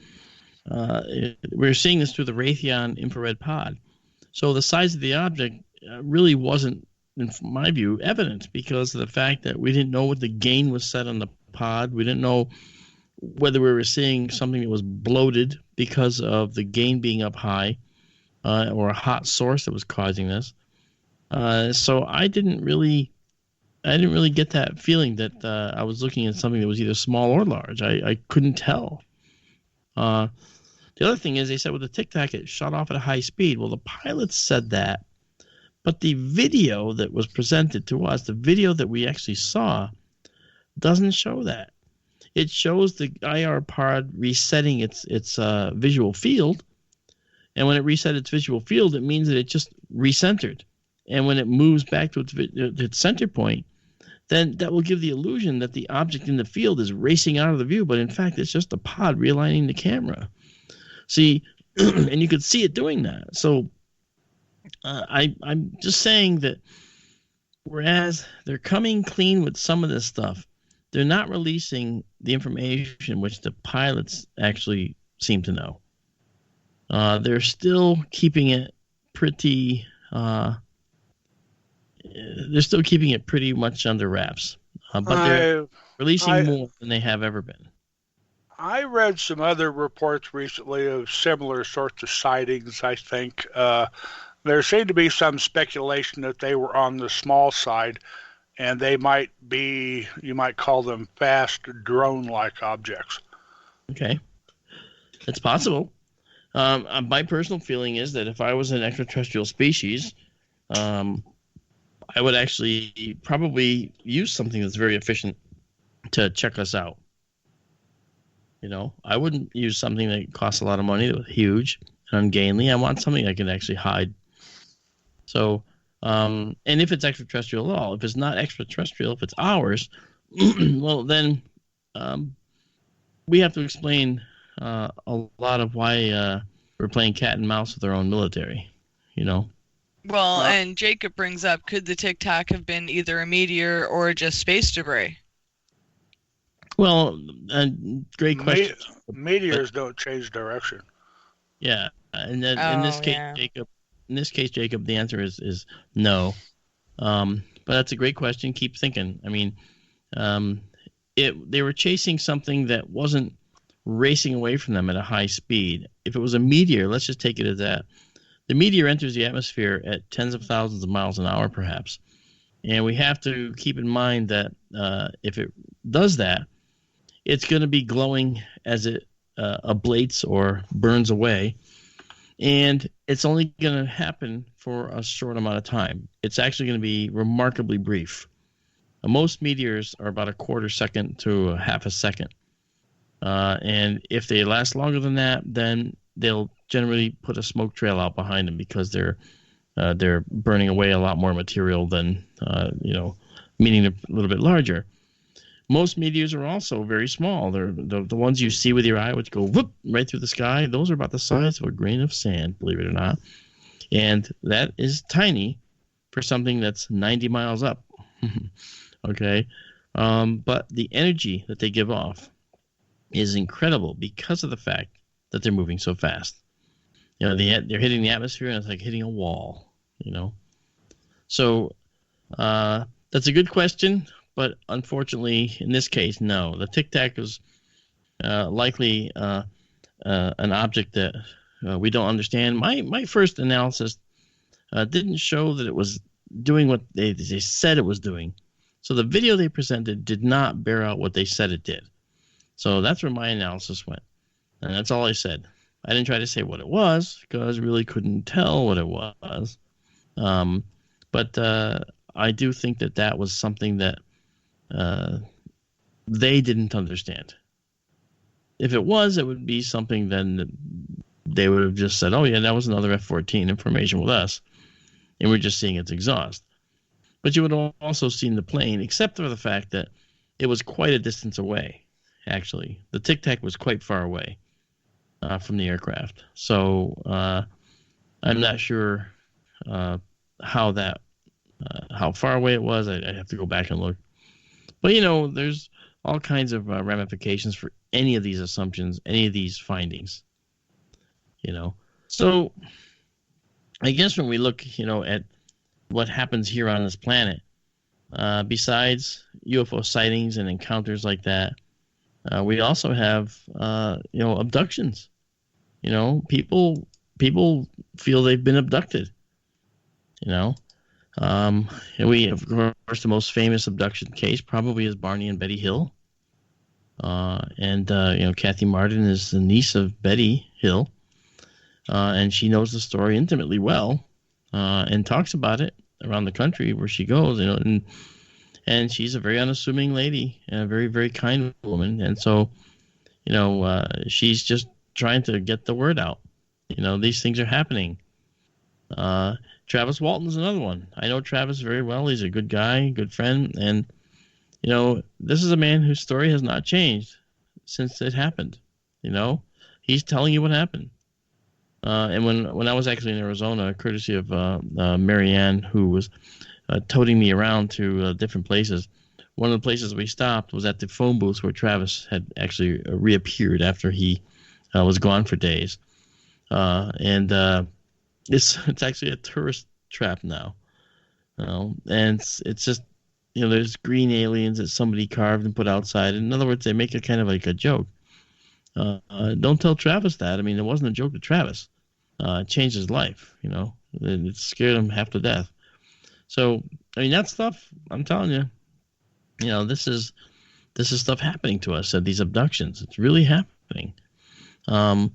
we're seeing this through the Raytheon infrared pod. So the size of the object really wasn't, in my view, evident because of the fact that we didn't know what the gain was set on the pod. We didn't know whether we were seeing something that was bloated because of the gain being up high, or a hot source that was causing this. So I didn't really get that feeling that I was looking at something that was either small or large. I couldn't tell. The other thing is they said with the Tic Tac it shot off at a high speed. Well, the pilots said that, but the video that was presented to us, the video that we actually saw, doesn't show that. It shows the IR pod resetting its visual field, and when it reset its visual field, it means that it just recentered. And when it moves back to its center point, then that will give the illusion that the object in the field is racing out of the view, but in fact, it's just the pod realigning the camera. See, and you could see it doing that. So I'm just saying that whereas they're coming clean with some of this stuff, they're not releasing the information which the pilots actually seem to know. They're still keeping it pretty. They're still keeping it pretty much under wraps, but they're releasing more than they have ever been. I read some other reports recently of similar sorts of sightings, I think. There seemed to be some speculation that they were on the small side, and they might be, you might call them fast drone-like objects. Okay. It's possible. My personal feeling is that if I was an extraterrestrial species, I would actually probably use something that's very efficient to check us out. You know, I wouldn't use something that costs a lot of money, that was huge and ungainly. I want something I can actually hide. So, and if it's extraterrestrial at all, if it's not extraterrestrial, if it's ours, well, then we have to explain a lot of why we're playing cat and mouse with our own military, you know? Well, and Jacob brings up, could the Tic Tac have been either a meteor or just space debris? Well, great question. Meteors don't change direction. Yeah, and in this case, Jacob, in this case, Jacob, the answer is no. But that's a great question. Keep thinking. I mean, they were chasing something that wasn't racing away from them at a high speed. If it was a meteor, let's just take it as that. The meteor enters the atmosphere at tens of thousands of miles an hour, perhaps. And we have to keep in mind that if it does that, it's going to be glowing as it ablates or burns away. And it's only going to happen for a short amount of time. It's actually going to be remarkably brief. Most meteors are about a quarter second to a half a second. And if they last longer than that, then they'll generally put a smoke trail out behind them because they're burning away a lot more material than, meaning they're a little bit larger. Most meteors are also very small. They're the ones you see with your eye, which go whoop right through the sky. Those are about the size of a grain of sand, believe it or not. And that is tiny for something that's 90 miles up. Okay. But the energy that they give off is incredible because of the fact that they're moving so fast. They're hitting the atmosphere and it's like hitting a wall, So that's a good question, but unfortunately, in this case, no. The Tic Tac is likely an object that we don't understand. My first analysis didn't show that it was doing what they said it was doing. So the video they presented did not bear out what they said it did. So that's where my analysis went. And that's all I said. I didn't try to say what it was because I really couldn't tell what it was. But I do think that was something that they didn't understand. If it was, it would be something then that they would have just said, oh, yeah, that was another F-14 information with us. And we're just seeing its exhaust. But you would have also seen the plane, except for the fact that it was quite a distance away, actually. The Tic Tac was quite far away from the aircraft. So I'm not sure how far away it was. I'd have to go back and look. But, there's all kinds of ramifications for any of these assumptions, any of these findings. So I guess when we look, at what happens here on this planet, besides UFO sightings and encounters like that, we also have, abductions. People feel they've been abducted. And we, of course, the most famous abduction case probably is Barney and Betty Hill. And Kathy Martin is the niece of Betty Hill. And she knows the story intimately well, and talks about it around the country where she goes, and she's a very unassuming lady and a very, very kind woman. And so, she's just trying to get the word out. These things are happening. Travis Walton's another one. I know Travis very well. He's a good guy, good friend. And, this is a man whose story has not changed since it happened. He's telling you what happened. And when I was actually in Arizona, courtesy of Marianne, who was toting me around to different places, one of the places we stopped was at the phone booth where Travis had actually reappeared after he was gone for days. And it's actually a tourist trap now. And it's just, there's green aliens that somebody carved and put outside. In other words, they make it kind of like a joke. Don't tell Travis that. I mean, it wasn't a joke to Travis. It changed his life, It scared him half to death. So, I mean, that stuff, I'm telling you, this is stuff happening to us, these abductions. It's really happening. And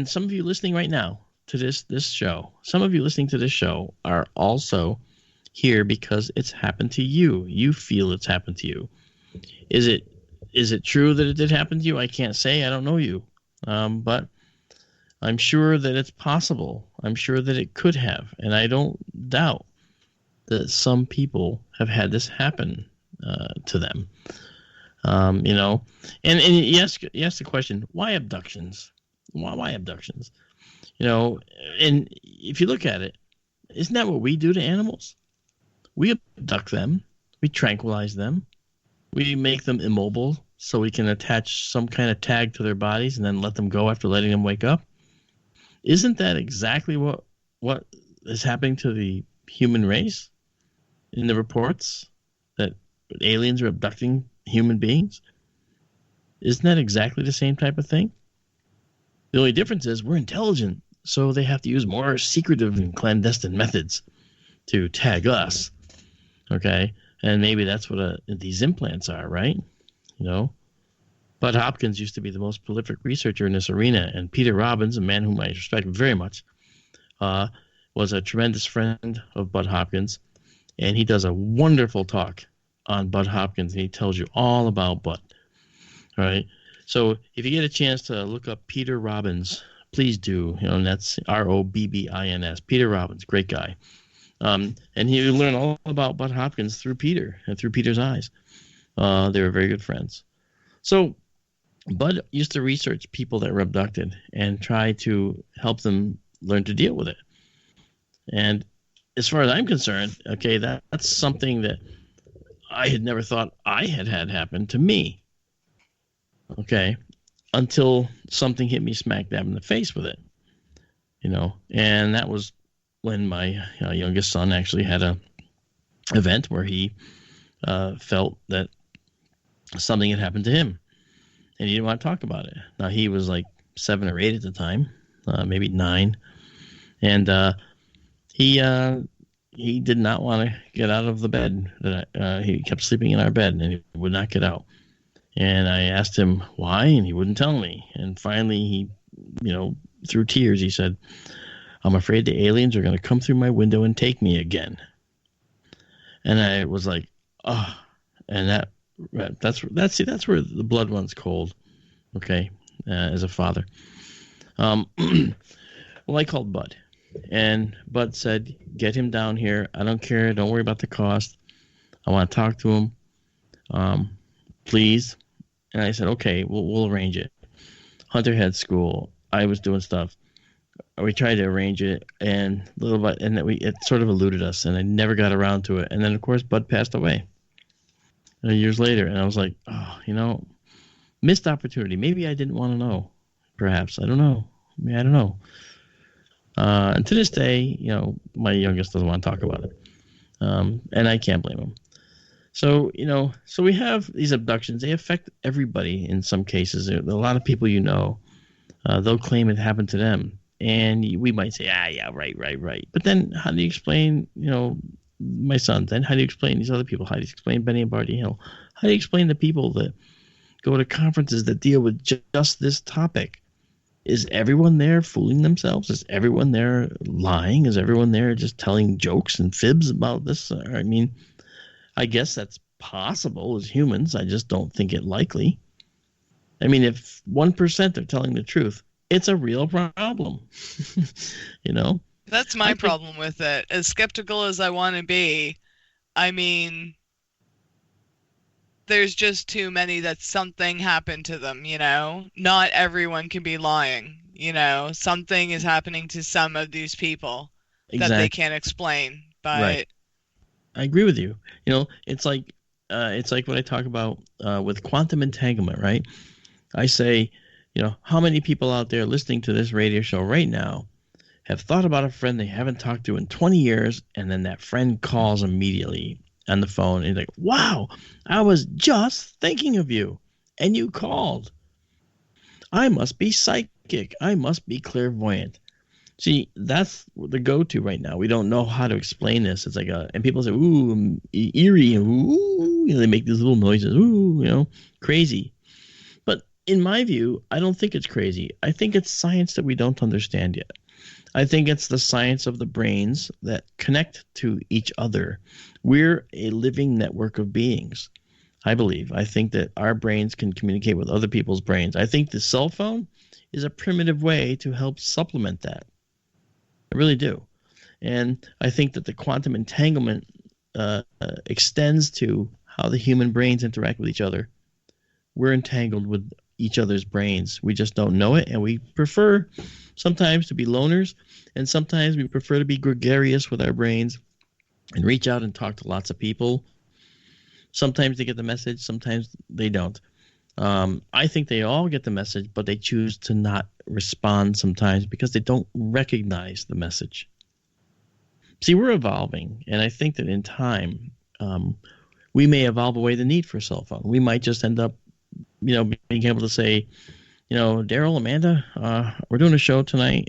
some of you listening right now to this show, some of you listening to this show are also here because it's happened to you. You feel it's happened to you. Is it true that it did happen to you? I can't say. I don't know you. But I'm sure that it's possible. I'm sure that it could have. And I don't doubt that some people have had this happen to them. And you ask the question, why abductions? Why abductions? And if you look at it, isn't that what we do to animals? We abduct them. We tranquilize them. We make them immobile so we can attach some kind of tag to their bodies and then let them go after letting them wake up. Isn't that exactly what what is happening to the human race in the reports that aliens are abducting human beings? Isn't that exactly the same type of thing? The only difference is we're intelligent, so they have to use more secretive and clandestine methods to tag us. Okay? And maybe that's what these implants are, right? You know? Bud Hopkins used to be the most prolific researcher in this arena, and Peter Robbins, a man whom I respect very much, was a tremendous friend of Bud Hopkins, and he does a wonderful talk on Bud Hopkins, and he tells you all about Bud. All right? So if you get a chance to look up Peter Robbins, please do. You know, and that's Robbins. Peter Robbins, great guy. And you learn all about Bud Hopkins through Peter and through Peter's eyes. They were very good friends. So Bud used to research people that were abducted and try to help them learn to deal with it. And as far as I'm concerned, okay, that's something that I had never thought I had happen to me. Okay, until something hit me smack dab in the face with it, you know, and that was when my youngest son actually had a event where he felt that something had happened to him, and he didn't want to talk about it. Now he was like 7 or 8 at the time, maybe 9, and he did not want to get out of the bed. He kept sleeping in our bed, and he would not get out. And I asked him why, and he wouldn't tell me. And finally, he, you know, through tears, he said, "I'm afraid the aliens are going to come through my window and take me again." And I was like, "Oh," and that's where the blood runs cold. Okay, as a father. Well, I called Bud, and Bud said, "Get him down here. I don't care. Don't worry about the cost. I want to talk to him. Please." And I said, "Okay, we'll arrange it." Hunter had school. I was doing stuff. We tried to arrange it, and little bit, and it sort of eluded us, and I never got around to it. And then, of course, Bud passed away years later, and I was like, "Oh, you know, missed opportunity. Maybe I didn't want to know. Perhaps I don't know. I don't know." And to this day, you know, my youngest doesn't want to talk about it, and I can't blame him. So, you know, so we have these abductions. They affect everybody in some cases. A lot of people, you know, they'll claim it happened to them. And we might say, yeah, right. But then how do you explain, you know, my son? Then how do you explain these other people? How do you explain Benny and Barty Hill? How do you explain the people that go to conferences that deal with just this topic? Is everyone there fooling themselves? Is everyone there lying? Is everyone there just telling jokes and fibs about this? I mean, I guess that's possible as humans. I just don't think it likely. I mean, if 1% are telling the truth, it's a real problem. You know? That's my problem with it. As skeptical as I want to be, I mean, there's just too many that something happened to them, you know? Not everyone can be lying, you know? Something is happening to some of these people that they can't explain. But right. I agree with you. You know, it's like what I talk about with quantum entanglement, right? I say, you know, how many people out there listening to this radio show right now have thought about a friend they haven't talked to in 20 years, and then that friend calls immediately on the phone and like, "Wow, I was just thinking of you, and you called. I must be psychic. I must be clairvoyant." See, that's the go-to right now. We don't know how to explain this. It's like and people say, "Ooh, eerie," "Ooh," you know, they make these little noises, "Ooh," you know, crazy. But in my view, I don't think it's crazy. I think it's science that we don't understand yet. I think it's the science of the brains that connect to each other. We're a living network of beings, I believe. I think that our brains can communicate with other people's brains. I think the cell phone is a primitive way to help supplement that. I really do. And I think that the quantum entanglement extends to how the human brains interact with each other. We're entangled with each other's brains. We just don't know it, and we prefer sometimes to be loners, and sometimes we prefer to be gregarious with our brains and reach out and talk to lots of people. Sometimes they get the message, sometimes they don't. I think they all get the message, but they choose to not respond sometimes because they don't recognize the message. See, we're evolving, and I think that in time, we may evolve away the need for a cell phone. We might just end up, being able to say, Daryl, Amanda, we're doing a show tonight.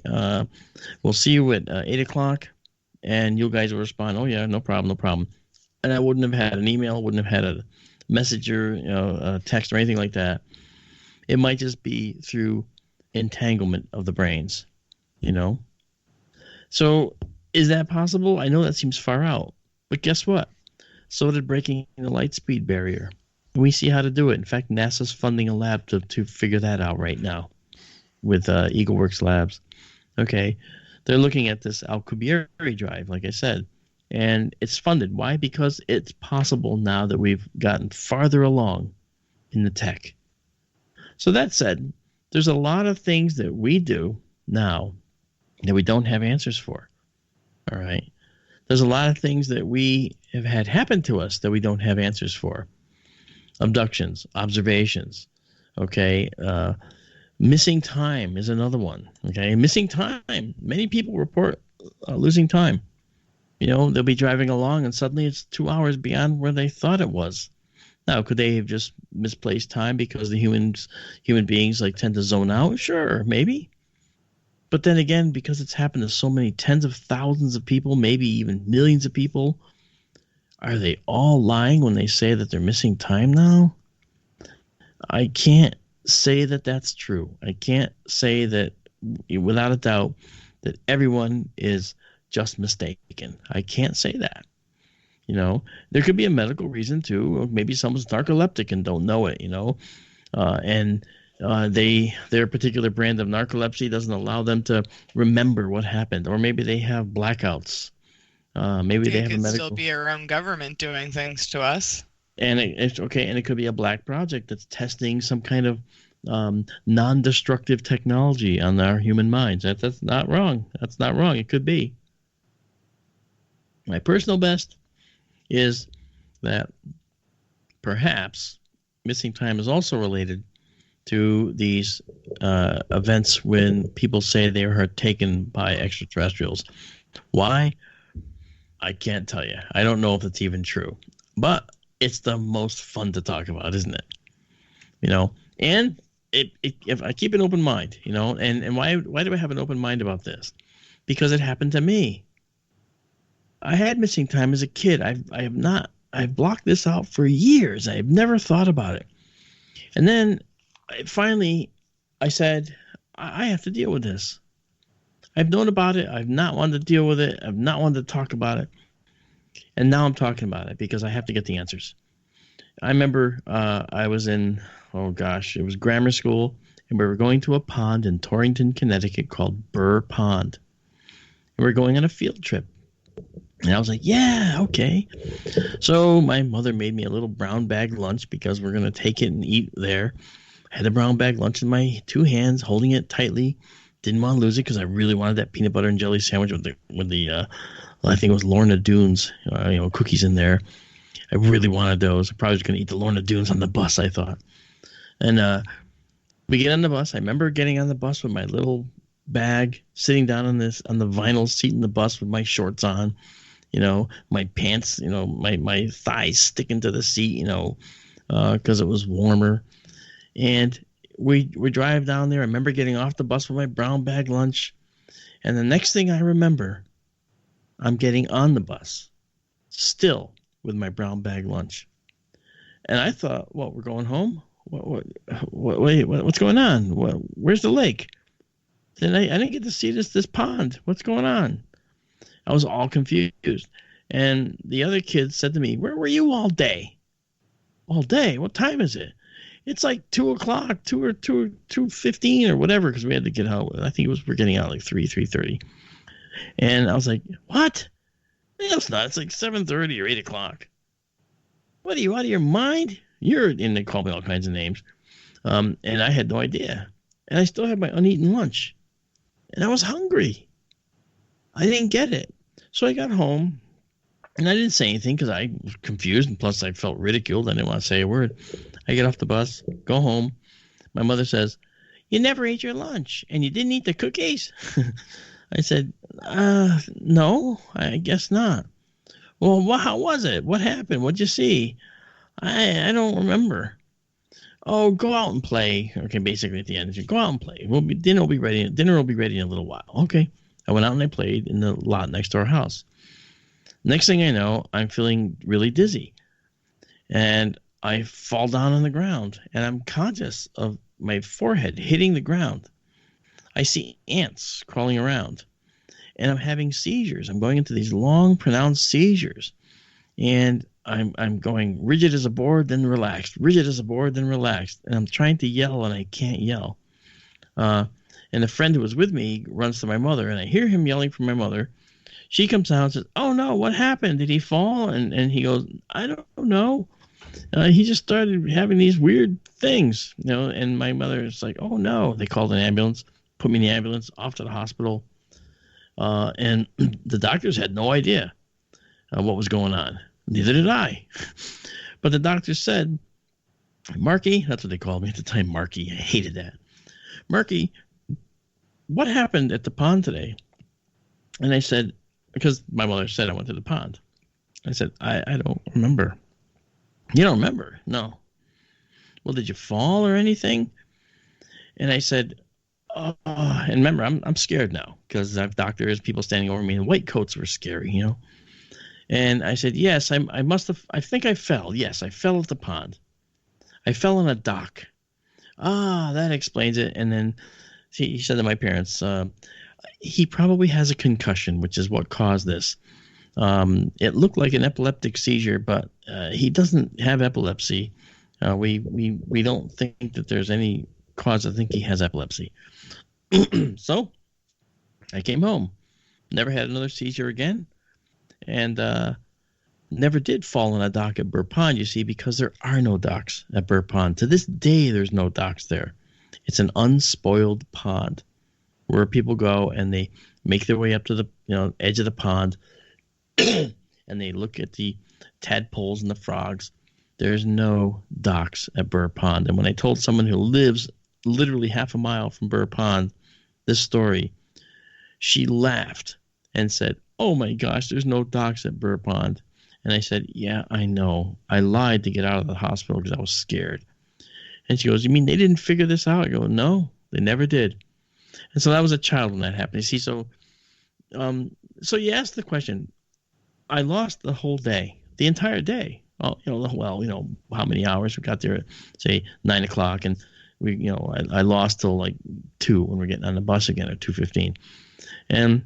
We'll see you at 8 o'clock, and you guys will respond, oh, yeah, no problem. And I wouldn't have had an email, wouldn't have had a messenger, a text or anything like that. It might just be through entanglement of the brains, So is that possible? I know that seems far out, but guess what? So did breaking the light speed barrier. We see how to do it. In fact, NASA's funding a lab to figure that out right now with EagleWorks Labs. Okay, they're looking at this Alcubierre drive, like I said, and it's funded. Why? Because it's possible now that we've gotten farther along in the tech. So that said, there's a lot of things that we do now that we don't have answers for. All right. There's a lot of things that we have had happen to us that we don't have answers for. Abductions, observations, okay? Missing time is another one, okay? Missing time. Many people report losing time. They'll be driving along and suddenly it's 2 hours beyond where they thought it was. Now, could they have just misplaced time because the human beings tend to zone out? Sure, maybe. But then again, because it's happened to so many tens of thousands of people, maybe even millions of people, are they all lying when they say that they're missing time now? I can't say that that's true. I can't say that without a doubt that everyone is just mistaken. I can't say that. There could be a medical reason too. Maybe someone's narcoleptic and don't know it, and their particular brand of narcolepsy doesn't allow them to remember what happened, or maybe they have blackouts. Maybe they have a medical. It could still be our own government doing things to us. And it's okay, and it could be a black project that's testing some kind of non-destructive technology on our human minds. That's not wrong. That's not wrong. It could be. My personal best is that perhaps missing time is also related to these events when people say they were taken by extraterrestrials. Why? I can't tell you. I don't know if it's even true. But it's the most fun to talk about, isn't it? And if I keep an open mind, and why do I have an open mind about this? Because it happened to me. I had missing time as a kid. I've blocked this out for years. I've never thought about it. And then finally I said, I have to deal with this. I've known about it. I've not wanted to deal with it. I've not wanted to talk about it. And now I'm talking about it because I have to get the answers. I remember I was in, it was grammar school, and we were going to a pond in Torrington, Connecticut called Burr Pond. And we were going on a field trip. And I was like, yeah, okay. So my mother made me a little brown bag lunch because we're going to take it and eat there. I had the brown bag lunch in my two hands, holding it tightly. Didn't want to lose it because I really wanted that peanut butter and jelly sandwich with the I think it was Lorna Doones, cookies in there. I really wanted those. I probably was going to eat the Lorna Doones on the bus, I thought. And we get on the bus. I remember getting on the bus with my little bag, sitting down on the vinyl seat in the bus with my shorts on, my pants, my thighs sticking to the seat, because it was warmer. And we drive down there. I remember getting off the bus with my brown bag lunch. And the next thing I remember, I'm getting on the bus, still with my brown bag lunch. And I thought, we're going home? What's going on? Where's the lake? Then I didn't get to see this pond. What's going on? I was all confused. And the other kids said to me, where were you all day? All day? What time is it? It's like 2 o'clock, 2:15 or whatever, because we had to get out. I think we're getting out like 3:30. And I was like, what? No, it's not. It's like 7:30 or 8 o'clock. What, are you out of your mind? And they called me all kinds of names. And I had no idea. And I still had my uneaten lunch. And I was hungry. I didn't get it. So I got home, and I didn't say anything because I was confused, and plus I felt ridiculed. I didn't want to say a word. I get off the bus, go home. My mother says, you never ate your lunch, and you didn't eat the cookies? I said, No, I guess not. Well, how was it? What happened? What'd you see? I don't remember. Oh, go out and play. Okay, basically at the end, go out and play. Dinner will be ready. Dinner will be ready in a little while. Okay. I went out and I played in the lot next to our house. Next thing I know, I'm feeling really dizzy, and I fall down on the ground, and I'm conscious of my forehead hitting the ground. I see ants crawling around, and I'm having seizures. I'm going into these long, pronounced seizures, and I'm going rigid as a board, then relaxed, rigid as a board, then relaxed, and I'm trying to yell, and I can't yell. And a friend who was with me runs to my mother, and I hear him yelling for my mother. She comes out and says, "Oh, no, what happened? Did he fall?" And he goes, "I don't know. He just started having these weird things, you know." And my mother is like, "Oh, no." They called an ambulance, put me in the ambulance, off to the hospital. And the doctors had no idea what was going on. Neither did I. But the doctor said, "Marky," that's what they called me at the time, Marky. I hated that. "Marky, what happened at the pond today?" And I said, because my mother said I went to the pond. I said, I don't remember. "You don't remember?" "No." "Well, did you fall or anything?" And I said, "Oh," and remember, I'm scared now because I have doctors, people standing over me, and white coats were scary, you know. And I said, "Yes, I must have, I think I fell. Yes, I fell at the pond. I fell on a dock." "Ah, that explains it." And then he said to my parents, "He probably has a concussion, which is what caused this. It looked like an epileptic seizure, but he doesn't have epilepsy. We don't think that there's any cause to think he has epilepsy." So I came home, never had another seizure again, and never did fall on a dock at Burr Pond, you see, because there are no docks at Burr Pond. To this day, there's no docks there. It's an unspoiled pond where people go and they make their way up to the edge of the pond and they look at the tadpoles and the frogs. There's no docks at Burr Pond. And when I told someone who lives literally half a mile from Burr Pond this story, she laughed and said, "Oh my gosh, there's no docks at Burr Pond." And I said, "Yeah, I know. I lied to get out of the hospital because I was scared." And she goes, "You mean they didn't figure this out?" I go, "No, they never did." And so I was a child when that happened. You see, so you asked the question. I lost the whole day, the entire day. Well, how many hours? We got there at, say, 9 o'clock, and I lost till like 2 when we're getting on the bus again at 2:15. And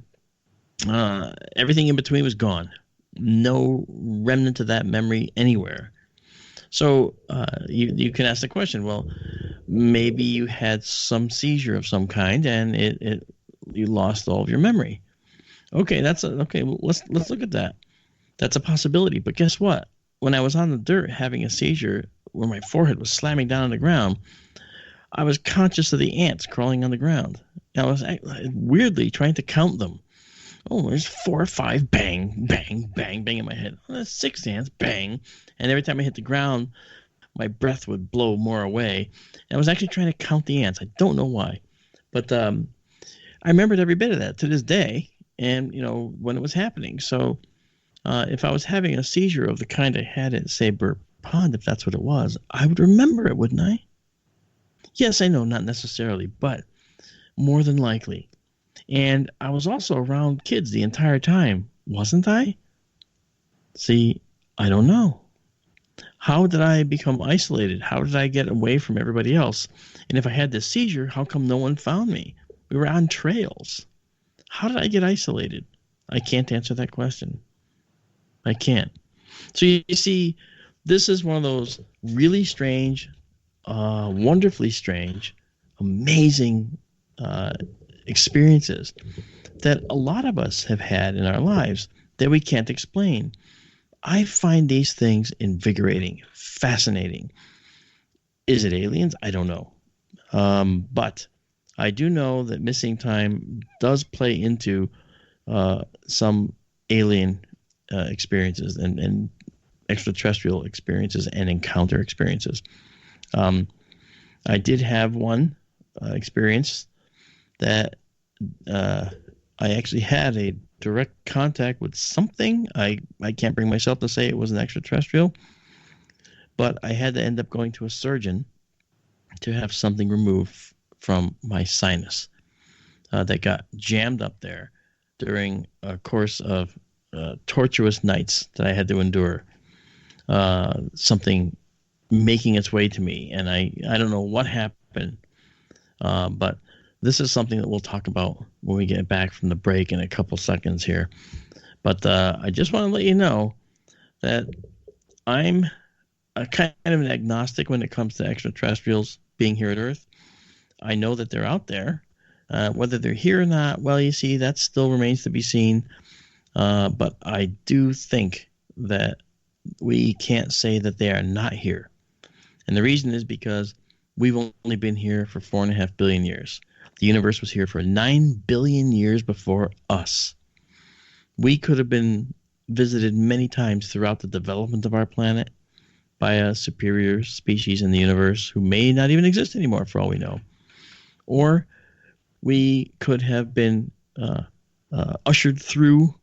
everything in between was gone. No remnant of that memory anywhere. So you can ask the question, well, maybe you had some seizure of some kind and you lost all of your memory. Okay, well, let's look at that. That's a possibility. But guess what? When I was on the dirt having a seizure where my forehead was slamming down on the ground, I was conscious of the ants crawling on the ground. I was weirdly trying to count them. Oh, there's 4 or 5, bang, bang, bang, bang in my head. Oh, there's 6 ants, bang. And every time I hit the ground, my breath would blow more away. And I was actually trying to count the ants. I don't know why. But I remembered every bit of that to this day and, when it was happening. So if I was having a seizure of the kind I had at, say, Burr Pond, if that's what it was, I would remember it, wouldn't I? Yes, I know, not necessarily, but more than likely. And I was also around kids the entire time, wasn't I? See, I don't know. How did I become isolated? How did I get away from everybody else? And if I had this seizure, how come no one found me? We were on trails. How did I get isolated? I can't answer that question. I can't. So you see, this is one of those really strange, wonderfully strange, amazing experiences that a lot of us have had in our lives that we can't explain. I find these things invigorating, fascinating. Is it aliens? I don't know. But I do know that missing time does play into some alien experiences and extraterrestrial experiences and encounter experiences. I did have one experience that I actually had a direct contact with something. I can't bring myself to say it was an extraterrestrial, but I had to end up going to a surgeon to have something removed from my sinus that got jammed up there during a course of tortuous nights that I had to endure. Something making its way to me, and I don't know what happened, but this is something that we'll talk about when we get back from the break in a couple seconds here. But I just want to let you know that I'm a kind of an agnostic when it comes to extraterrestrials being here at Earth. I know that they're out there. Whether they're here or not, well, you see, that still remains to be seen. But I do think that we can't say that they are not here. And the reason is because we've only been here for 4.5 billion years. The universe was here for 9 billion years before us. We could have been visited many times throughout the development of our planet by a superior species in the universe who may not even exist anymore for all we know. Or we could have been ushered through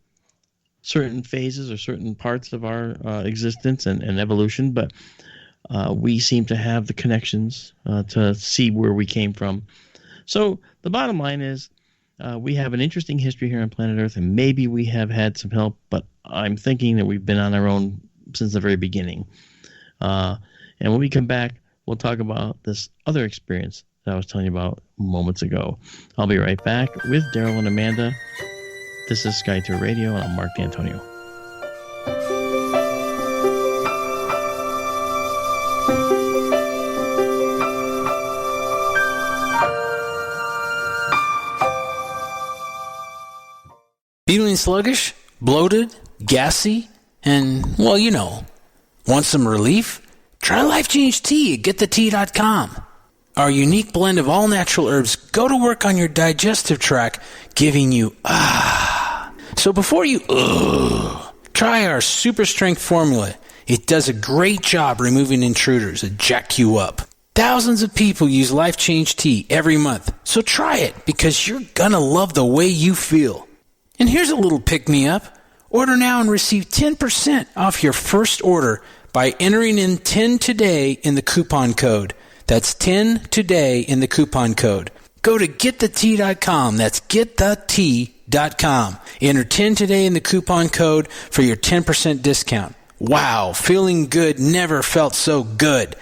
certain phases or certain parts of our existence and evolution, but we seem to have the connections to see where we came from. So the bottom line is we have an interesting history here on planet Earth, and maybe we have had some help, but I'm thinking that we've been on our own since the very beginning. And when we come back, we'll talk about this other experience that I was telling you about moments ago. I'll be right back with Daryl and Amanda. This is Sky Tour Radio, and I'm Mark D'Antonio. Feeling sluggish, bloated, gassy, and, well, you know, want some relief? Try Life Change Tea at GetTheTea.com. Our unique blend of all-natural herbs go to work on your digestive tract, giving you So before you try our super strength formula. It does a great job removing intruders that jack you up. Thousands of people use Life Change Tea every month, so try it because you're gonna love the way you feel. And here's a little pick-me-up. Order now and receive 10% off your first order by entering in 10 today in the coupon code. That's 10 today in the coupon code. Go to getthetea.com. That's getthetea.com. Enter 10 today in the coupon code for your 10% discount. Wow, feeling good never felt so good.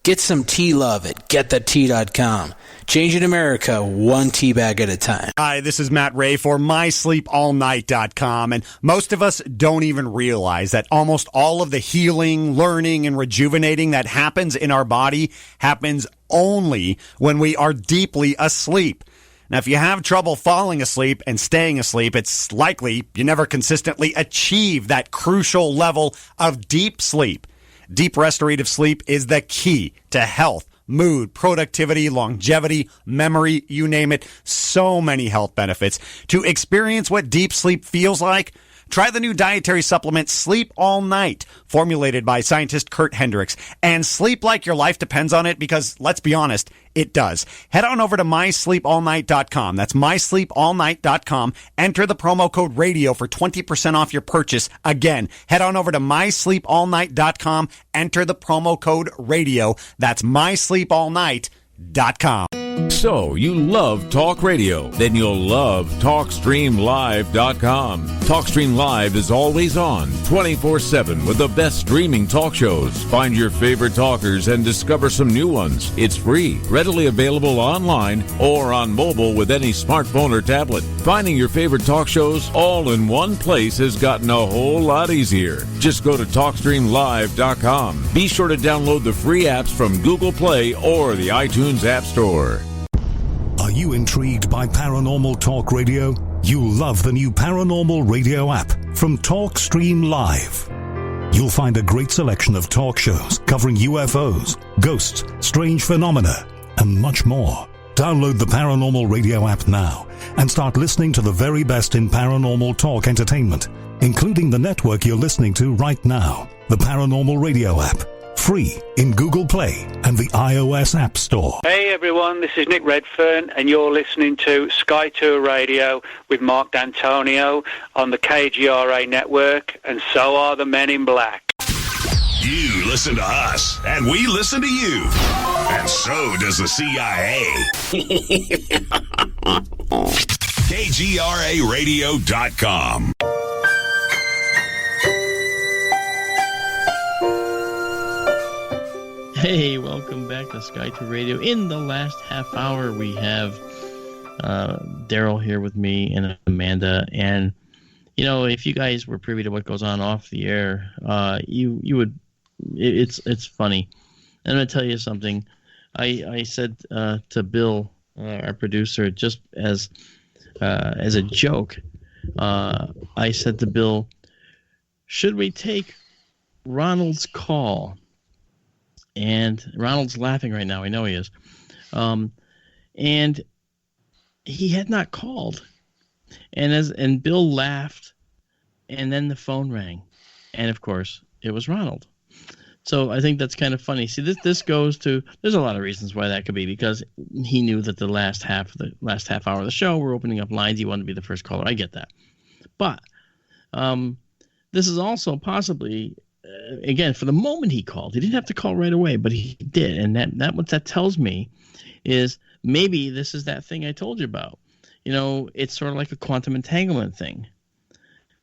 Get some tea love at getthetea.com. Changing America one tea bag at a time. Hi, this is Matt Ray for MySleepAllNight.com, and most of us don't even realize that almost all of the healing, learning, and rejuvenating that happens in our body happens only when we are deeply asleep. Now, if you have trouble falling asleep and staying asleep, it's likely you never consistently achieve that crucial level of deep sleep. Deep restorative sleep is the key to health, mood, productivity, longevity, memory, you name it. So many health benefits. To experience what deep sleep feels like, try the new dietary supplement Sleep All Night, formulated by scientist Kurt Hendricks. And sleep like your life depends on it because, let's be honest, it does. Head on over to MySleepAllNight.com. That's MySleepAllNight.com. Enter the promo code RADIO for 20% off your purchase. Again, head on over to MySleepAllNight.com. Enter the promo code RADIO. That's MySleepAllNight.com. So, you love talk radio? Then you'll love TalkStreamLive.com. TalkStream Live is always on, 24/7 with the best streaming talk shows. Find your favorite talkers and discover some new ones. It's free, readily available online or on mobile with any smartphone or tablet. Finding your favorite talk shows all in one place has gotten a whole lot easier. Just go to TalkStreamLive.com. Be sure to download the free apps from Google Play or the iTunes App Store. Are you intrigued by Paranormal Talk Radio? You'll love the new Paranormal Radio app from TalkStream Live. You'll find a great selection of talk shows covering UFOs, ghosts, strange phenomena, and much more. Download the Paranormal Radio app now and start listening to the very best in paranormal talk entertainment, including the network you're listening to right now, the Paranormal Radio app. free in Google Play and the iOS App Store. Hey everyone, this is Nick Redfern, and you're listening to Sky Tour Radio with Mark D'Antonio on the KGRA network, and so are the Men in Black. You listen to us, and we listen to you. And so does the CIA. KGRARadio.com. Hey, welcome back to Sky to Radio. In the last half hour, we have Daryl here with me and Amanda. And, you know, if you guys were privy to what goes on off the air, you would. It's funny. I'm going to tell you something. I said to Bill, our producer, just as a joke, I said to Bill, should we take Ronald's call? And Ronald's laughing right now. I know he is. And he had not called. And Bill laughed, and then the phone rang. And, of course, it was Ronald. So I think that's kind of funny. See, this goes to – there's a lot of reasons why that could be, because he knew that the last half hour of the show, we're opening up lines. He wanted to be the first caller. I get that. But this is also possibly – again, for the moment he called, he didn't have to call right away, but he did. And that what that tells me is maybe this is that thing I told you about. You know, it's sort of like a quantum entanglement thing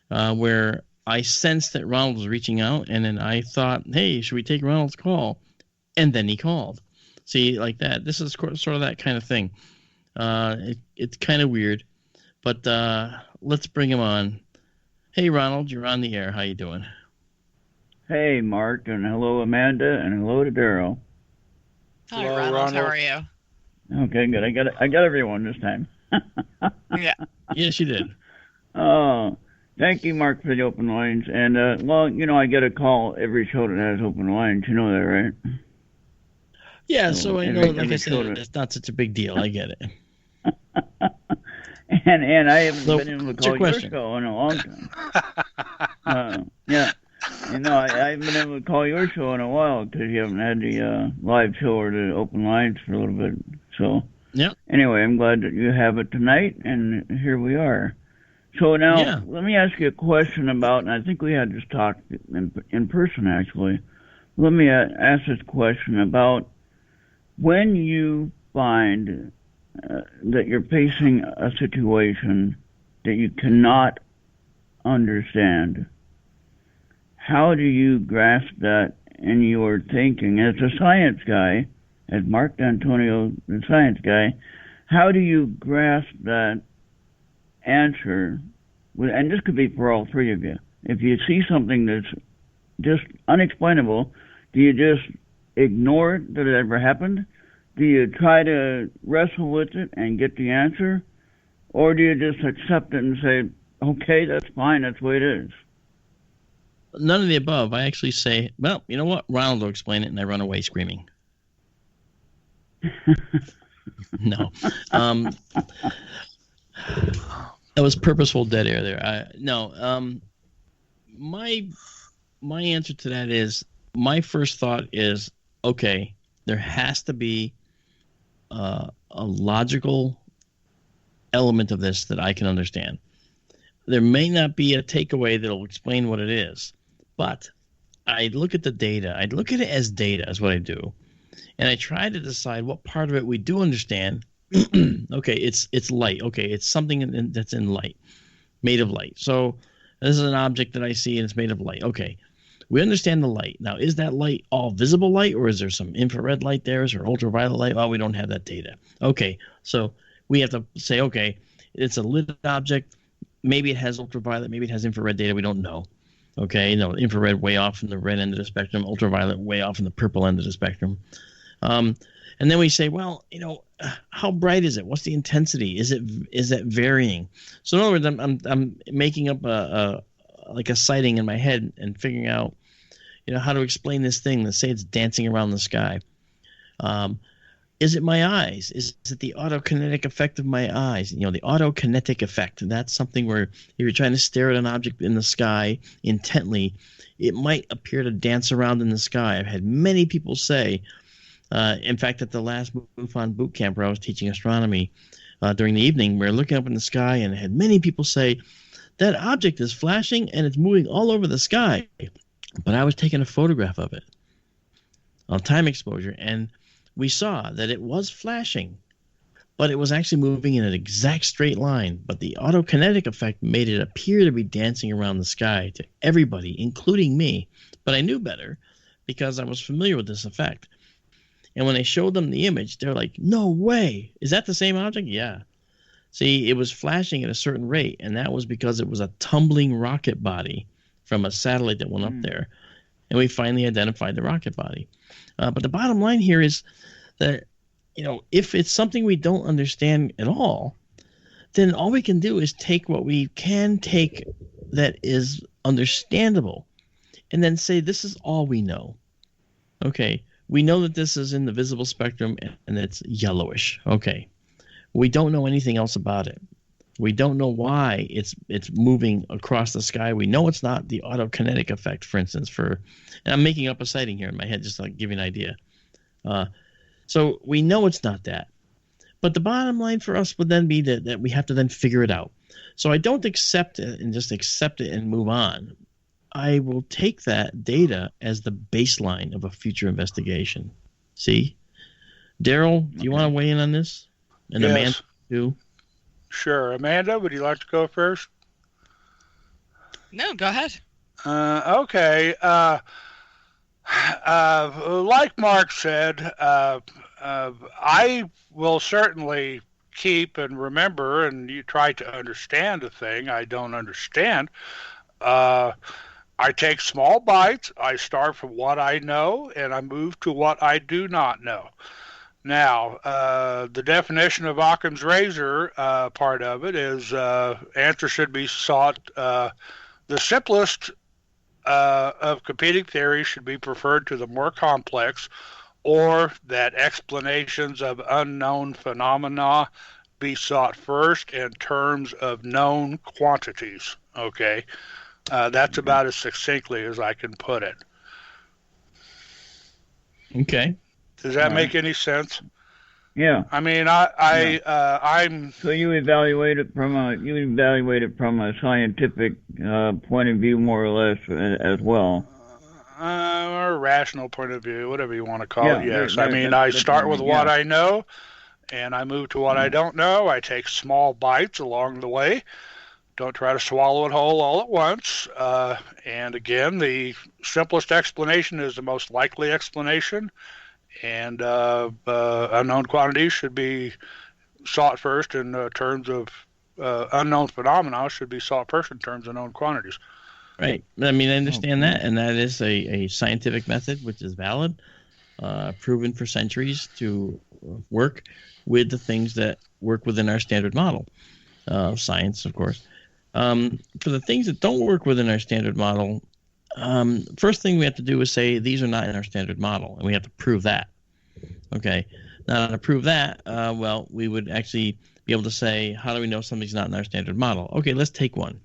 where I sensed that Ronald was reaching out, and then I thought, hey, should we take Ronald's call? And then he called. See, like that. This is sort of that kind of thing. It's kind of weird, but let's bring him on. Hey, Ronald, you're on the air. How you doing? Hey, Mark, and hello, Amanda, and hello to Daryl. Hi, Ronald. How are you? Okay, good. I got everyone this time. Yeah. Yes, you did. Oh, thank you, Mark, for the open lines. And, well, you know, I get a call every show that has open lines. You know that, right? Yeah, so I know, like I said, it's not such a big deal. I get it. And I haven't been able to call your show in a long time. Yeah. You know, I haven't been able to call your show in a while because you haven't had the live show or the open lines for a little bit. So, yeah. Anyway, I'm glad that you have it tonight, and here we are. So now, Let me ask you a question about, and I think we had this talk in person, actually. Let me ask this question about when you find that you're facing a situation that you cannot understand. How do you grasp that in your thinking? As a science guy, as Mark D'Antonio, the science guy, how do you grasp that answer? And this could be for all three of you. If you see something that's just unexplainable, do you just ignore it that it ever happened? Do you try to wrestle with it and get the answer? Or do you just accept it and say, okay, that's fine, that's the way it is? None of the above. I actually say, well, you know what? Ronald will explain it, and I run away screaming. No. That was purposeful dead air there. My answer to that is, my first thought is, okay, there has to be a logical element of this that I can understand. There may not be a takeaway that will explain what it is. But I look at the data. I look at it as data is what I do. And I try to decide what part of it we do understand. Okay, it's light. Okay, it's something that's in light, made of light. So this is an object that I see, and it's made of light. Okay, we understand the light. Now, is that light all visible light, or is there some infrared light there? Is there ultraviolet light? Well, we don't have that data. Okay, so we have to say, okay, it's a lit object. Maybe it has ultraviolet. Maybe it has infrared data. We don't know. Okay, you know, infrared way off in the red end of the spectrum, ultraviolet way off in the purple end of the spectrum. And then we say, well, you know, how bright is it? What's the intensity? Is that varying? So in other words, I'm making up a sighting in my head and figuring out, you know, how to explain this thing. Let's say it's dancing around the sky. Is it my eyes? Is it the autokinetic effect of my eyes? The autokinetic effect. And that's something where if you're trying to stare at an object in the sky intently, it might appear to dance around in the sky. I've had many people say, in fact, at the last MUFON boot camp where I was teaching astronomy during the evening, we were looking up in the sky and I had many people say, that object is flashing and it's moving all over the sky. But I was taking a photograph of it on time exposure, and we saw that it was flashing, but it was actually moving in an exact straight line. But the autokinetic effect made it appear to be dancing around the sky to everybody, including me. But I knew better because I was familiar with this effect. And when they showed them the image, they're like, no way. Is that the same object? Yeah. See, it was flashing at a certain rate, and that was because it was a tumbling rocket body from a satellite that went up there. And we finally identified the rocket body. But the bottom line here is that, if it's something we don't understand at all, then all we can do is take what we can take that is understandable and then say, this is all we know. Okay, we know that this is in the visible spectrum and it's yellowish. Okay, we don't know anything else about it. We don't know why it's moving across the sky. We know it's not the autokinetic effect, for instance. And I'm making up a sighting here in my head, just to give you an idea. So we know it's not that. But the bottom line for us would then be that we have to then figure it out. So I don't accept it and just accept it and move on. I will take that data as the baseline of a future investigation. See? Daryl, do you want to weigh in on this? And yes. Amanda, too? Sure. Amanda, would you like to go first? No, go ahead. Okay. Like Mark said, I will certainly keep and remember, and you try to understand a thing I don't understand. I take small bites. I start from what I know, and I move to what I do not know. Now, the definition of Occam's razor part of it is answer should be sought. The simplest of competing theories should be preferred to the more complex, or that explanations of unknown phenomena be sought first in terms of known quantities. Okay, that's about as succinctly as I can put it. Okay. Does that make any sense? Yeah. I mean, I'm. So you evaluate it from a scientific point of view, more or less, as well. Or a rational point of view, whatever you want to call it. Yes. I start with what I know, and I move to what I don't know. I take small bites along the way. Don't try to swallow it whole all at once. And again, the simplest explanation is the most likely explanation. And unknown quantities should be sought first in terms of unknown phenomena should be sought first in terms of known quantities. Right. I mean, I understand that, and that is a scientific method which is valid, proven for centuries to work with the things that work within our standard model of science, of course. For the things that don't work within our standard model, first thing we have to do is say these are not in our standard model, and we have to prove that. Okay. Now, to prove that, well, we would actually be able to say, how do we know something's not in our standard model? Okay, let's take one.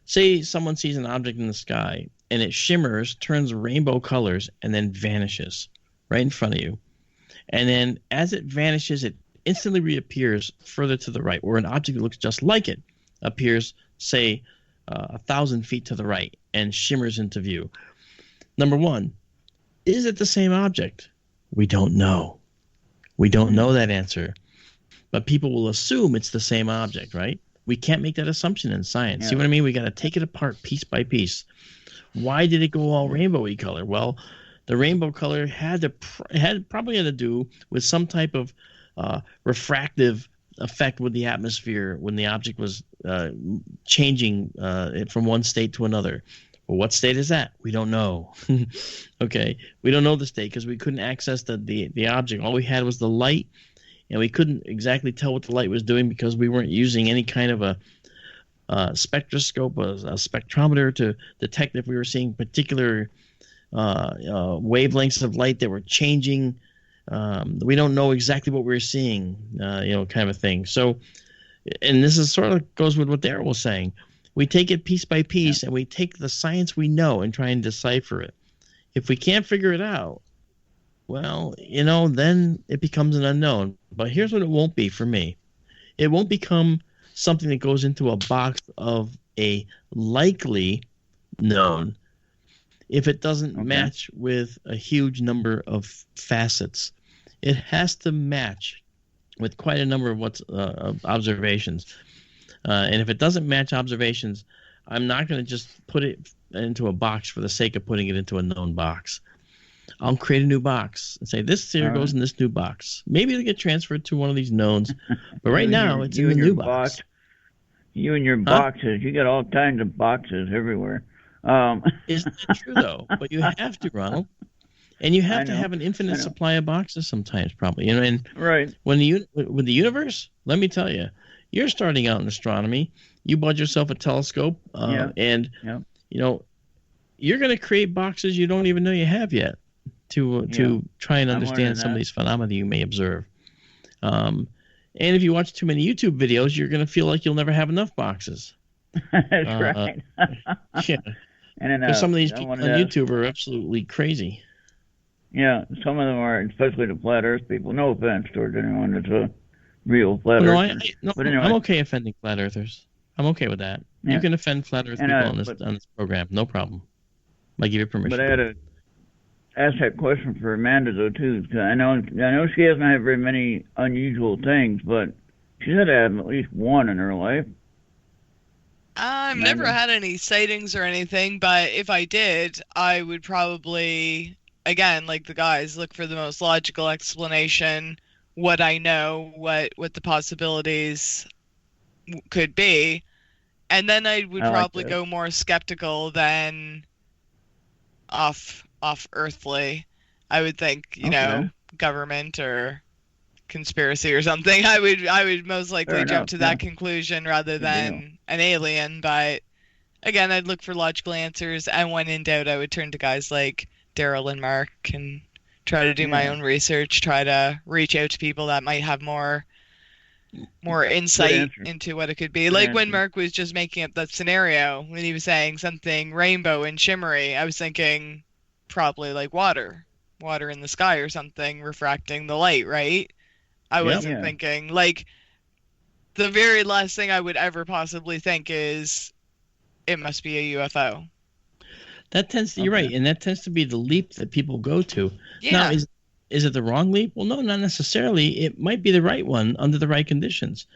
Say someone sees an object in the sky, and it shimmers, turns rainbow colors, and then vanishes right in front of you. And then as it vanishes, it instantly reappears further to the right, or an object that looks just like it appears, say, 1,000 feet to the right and shimmers into view. Number one, is it the same object? We don't know. We don't know that answer. But people will assume it's the same object, right? We can't make that assumption in science. Yeah. See what I mean? We got to take it apart piece by piece. Why did it go all rainbowy color? Well, the rainbow color probably had to do with some type of refractive effect with the atmosphere when the object was changing from one state to another. Well, what state is that? We don't know. Okay, we don't know the state because we couldn't access the object. All we had was the light, and we couldn't exactly tell what the light was doing because we weren't using any kind of a spectroscope, a spectrometer to detect if we were seeing particular wavelengths of light that were changing We don't know exactly what we're seeing, kind of a thing. So, and this is sort of goes with what Daryl was saying. We take it piece by piece, and we take the science we know and try and decipher it. If we can't figure it out, well, then it becomes an unknown. But here's what it won't be for me. It won't become something that goes into a box of a likely known if it doesn't match with a huge number of facets. It has to match with quite a number of observations. And if it doesn't match observations, I'm not going to just put it into a box for the sake of putting it into a known box. I'll create a new box and say, this here goes in this new box. Maybe it'll get transferred to one of these knowns, but right now it's in the new box. You and your boxes. You got all kinds of boxes everywhere. Isn't that true, though? But you have to, Ronald. And you have to have an infinite supply of boxes sometimes, probably. And right. With the universe, let me tell you, you're starting out in astronomy. You bought yourself a telescope, and you're going to create boxes you don't even know you have yet to try and understand some of these phenomena you may observe. And if you watch too many YouTube videos, you're going to feel like you'll never have enough boxes. That's right. Yeah. Because some of these people on YouTube are absolutely crazy. Yeah, some of them are, especially the flat Earth people. No offense towards anyone that's a real flat earther. But anyway. I'm okay offending flat earthers. I'm okay with that. Yeah. You can offend flat Earth people on this program, no problem. I give you permission. But I had to ask that question for Amanda though too, because I know she hasn't had very many unusual things, but she's had to have at least one in her life. I've never had any sightings or anything, but if I did, I would probably, again, like the guys, look for the most logical explanation, what I know, what the possibilities could be, and then I would probably go more skeptical than off-earthly. I would think, government or conspiracy or something. I would most likely jump to that conclusion rather than an alien. But again, I'd look for logical answers, and when in doubt, I would turn to guys like Daryl and Mark and try to do my own research, try to reach out to people that might have more insight into what it could be. Like when Mark was just making up that scenario, when he was saying something rainbow and shimmery, I was thinking probably like water in the sky or something refracting the light, right? I wasn't thinking, like, the very last thing I would ever possibly think is it must be a UFO. That tends to, you're right, and that tends to be the leap that people go to. Yeah. Now, is it the wrong leap? Well, no, not necessarily. It might be the right one under the right conditions.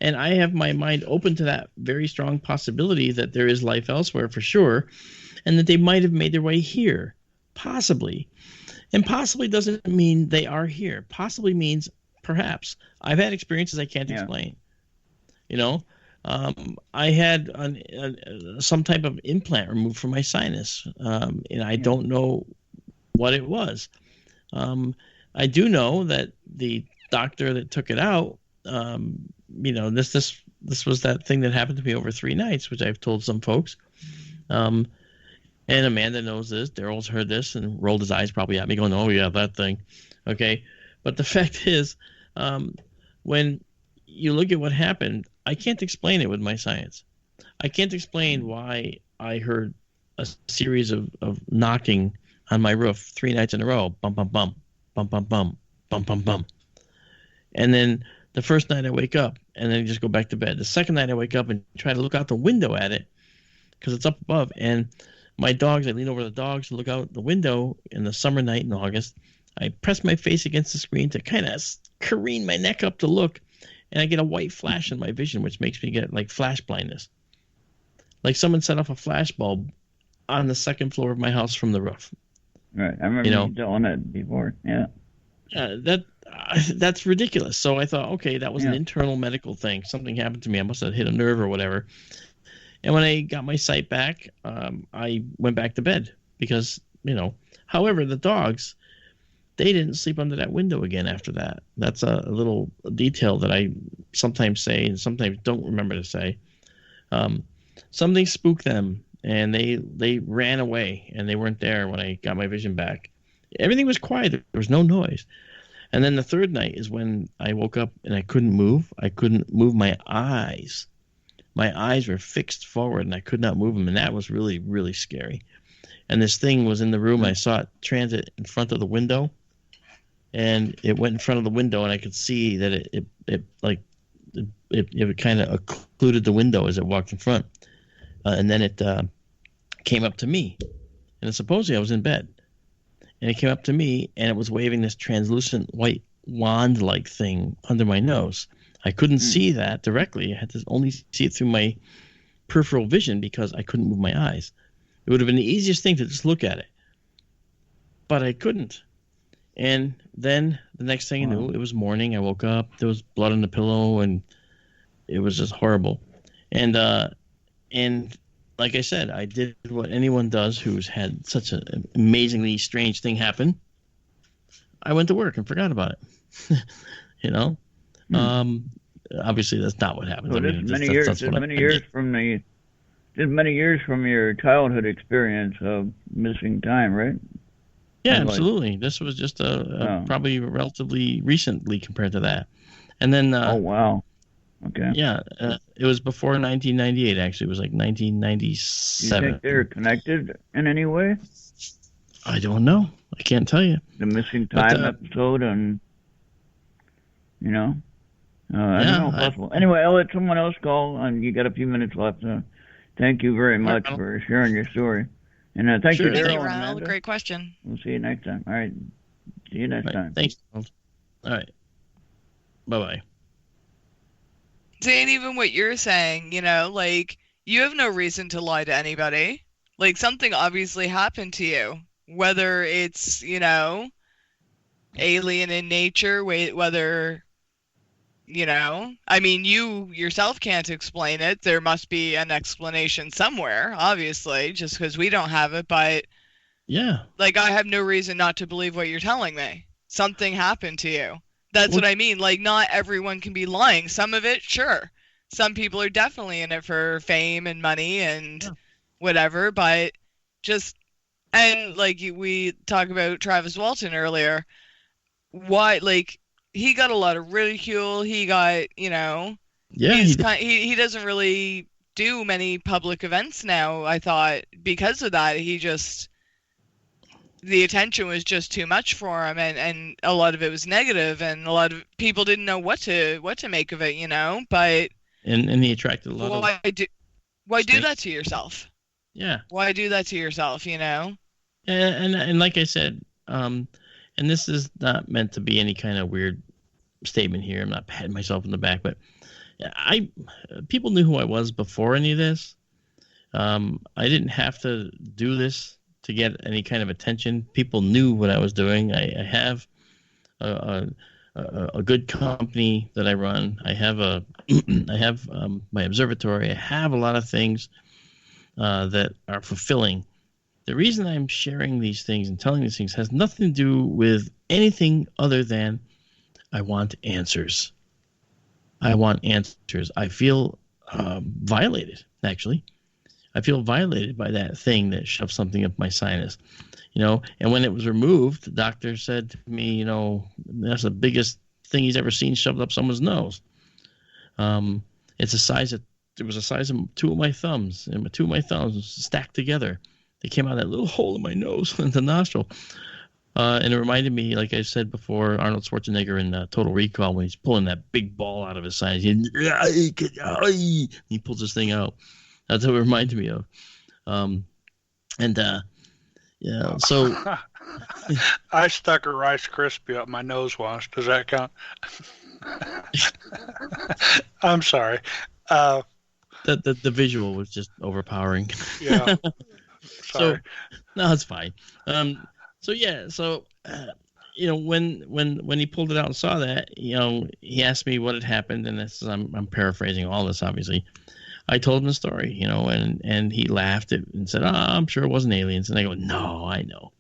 And I have my mind open to that very strong possibility that there is life elsewhere for sure, and that they might have made their way here, possibly. And possibly doesn't mean they are here. Possibly means perhaps. I've had experiences I can't explain. I had some type of implant removed from my sinus, and I don't know what it was. I do know that the doctor that took it out, this was that thing that happened to me over 3 nights, which I've told some folks. And Amanda knows this. Daryl's heard this and rolled his eyes probably at me going, oh, yeah, that thing. Okay. But the fact is, when you look at what happened, I can't explain it with my science. I can't explain why I heard a series of knocking on my roof 3 nights in a row. Bum, bum, bum, bum, bum, bum, bum, bum, bum. And then the first night I wake up and then just go back to bed. The second night I wake up and try to look out the window at it because it's up above. And my dogs, I lean over the dogs to look out the window in the summer night in August. I press my face against the screen to kind of careen my neck up to look, and I get a white flash in my vision, which makes me get like flash blindness. Like someone set off a flash bulb on the second floor of my house from the roof. Right, I remember you telling that before. Yeah. That's ridiculous. So I thought, okay, that was an internal medical thing. Something happened to me. I must have hit a nerve or whatever. And when I got my sight back, I went back to bed because, however, the dogs, they didn't sleep under that window again after that. That's a little detail that I sometimes say and sometimes don't remember to say. Something spooked them, and they ran away, and they weren't there when I got my vision back. Everything was quiet. There was no noise. And then the third night is when I woke up and I couldn't move. I couldn't move my eyes. My eyes were fixed forward and I could not move them. And that was really, really scary. And this thing was in the room. I saw it transit in front of the window. And it went in front of the window and I could see that it kind of occluded the window as it walked in front. And then it came up to me. And supposedly I was in bed. And it came up to me, and it was waving this translucent white wand-like thing under my nose. I couldn't see that directly. I had to only see it through my peripheral vision because I couldn't move my eyes. It would have been the easiest thing to just look at it. But I couldn't. And then the next thing I knew, it was morning. I woke up. There was blood on the pillow, and it was just horrible. And like I said, I did what anyone does who's had such an amazingly strange thing happen. I went to work and forgot about it. Obviously, that's not what happened. So many years from your childhood experience of missing time, right? Yeah, absolutely. This was just probably relatively recently compared to that. And then. Oh wow. Okay. Yeah, it was before 1998. Actually, it was like 1997. Do you think they're connected in any way? I don't know. I can't tell you. The missing time episode, and I don't know. Possible. Anyway, I'll let someone else call, and you got a few minutes left. Thank you very much for sharing your story, and thank you, Daryl. Thank you, Ronald. Great question. We'll see you next time. All right. See you next time. Thanks, Ronald. All right. Bye-bye. See, and even what you're saying, you have no reason to lie to anybody. Like, something obviously happened to you. Whether it's, alien in nature, whether, I mean, you yourself can't explain it. There must be an explanation somewhere, obviously, just because we don't have it. But, yeah, I have no reason not to believe what you're telling me. Something happened to you. That's what I mean. Not everyone can be lying. Some of it, sure. Some people are definitely in it for fame and money and whatever, but and we talked about Travis Walton earlier. Why, he got a lot of ridicule. He got, Yeah. He doesn't really do many public events now, I thought, because of that. The attention was just too much for him, and a lot of it was negative, and a lot of people didn't know what to make of it, but and he attracted a lot of why do that to yourself? Yeah. Why do that to yourself, And like I said, and this is not meant to be any kind of weird statement here. I'm not patting myself on the back, but people knew who I was before any of this. I didn't have to do this to get any kind of attention. People knew what I was doing. I have a good company that I run. I have my observatory. I have a lot of things that are fulfilling. The reason I'm sharing these things and telling these things has nothing to do with anything other than I want answers. I want answers. I feel violated, actually. I feel violated by that thing that shoved something up my sinus, and when it was removed, the doctor said to me, that's the biggest thing he's ever seen shoved up someone's nose. It was the size of two of my thumbs, and two of my thumbs stacked together. They came out of that little hole in my nose and the nostril. And it reminded me, like I said before, Arnold Schwarzenegger in Total Recall, when he's pulling that big ball out of his sinus. He pulls this thing out. That's what it reminded me of. So I stuck a Rice Krispie up my nose once. Does that count? I'm sorry. The visual was just overpowering. Yeah. Sorry. No, it's fine. When he pulled it out and saw that, he asked me what had happened, and this is, I'm paraphrasing all this, obviously. I told him the story, and he laughed and said, I'm sure it wasn't aliens. And I go, no, I know.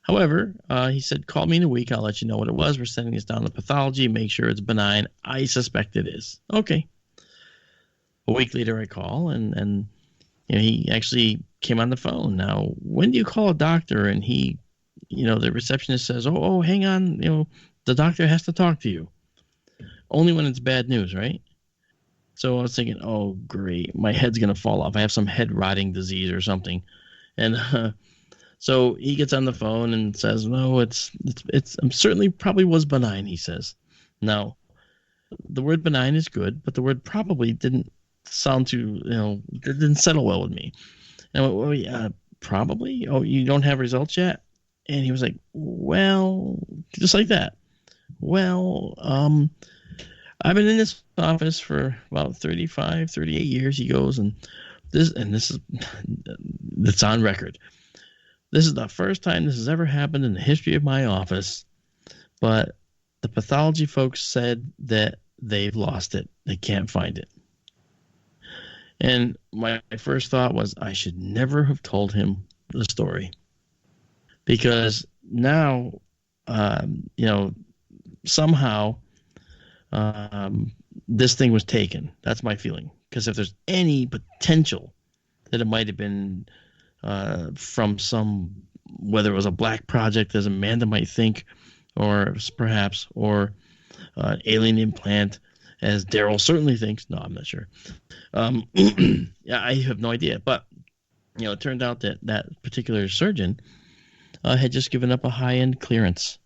However, he said, call me in a week. I'll let you know what it was. We're sending this down to pathology. Make sure it's benign. I suspect it is. Okay. A week later, I call, and he actually came on the phone. Now, when do you call a doctor? And he, the receptionist says, oh, hang on, The doctor has to talk to you. Only when it's bad news, right? So I was thinking, oh, great, my head's going to fall off. I have some head rotting disease or something. And so he gets on the phone and says, no, it's certainly probably was benign, he says. Now, the word benign is good, but the word probably didn't sound too, it didn't settle well with me. And I went, well, yeah, probably? Oh, you don't have results yet? And he was like, well, just like that. Well, I've been in this office for about 38 years, he goes, and this is, it's on record. This is the first time this has ever happened in the history of my office, but the pathology folks said that they've lost it. They can't find it. And my first thought was I should never have told him the story, because now, somehow this thing was taken. That's my feeling. Because if there's any potential that it might have been from whether it was a black project, as Amanda might think, or perhaps, or an alien implant, as Daryl certainly thinks. No, I'm not sure. Yeah, I have no idea. But, it turned out that particular surgeon had just given up a high-end clearance.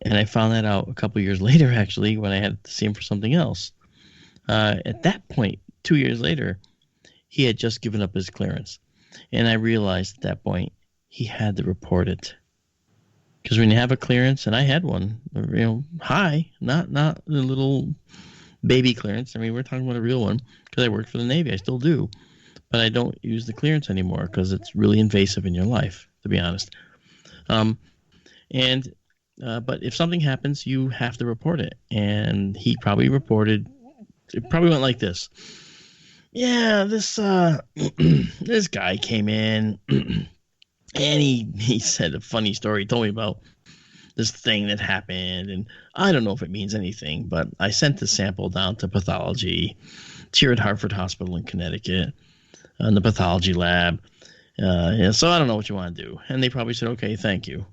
And I found that out a couple years later, actually, when I had to see him for something else. At that point, 2 years later, he had just given up his clearance. And I realized at that point he had to report it. Because when you have a clearance, and I had one, high, not a little baby clearance. I mean, we're talking about a real one, because I worked for the Navy. I still do. But I don't use the clearance anymore because it's really invasive in your life, to be honest. But if something happens, you have to report it. And he probably reported, it probably went like this. Yeah, this this guy came in and he said a funny story. He told me about this thing that happened, and I don't know if it means anything, but I sent the sample down to pathology. It's here at Hartford Hospital in Connecticut, in the pathology lab. So I don't know what you want to do. And they probably said, okay, thank you.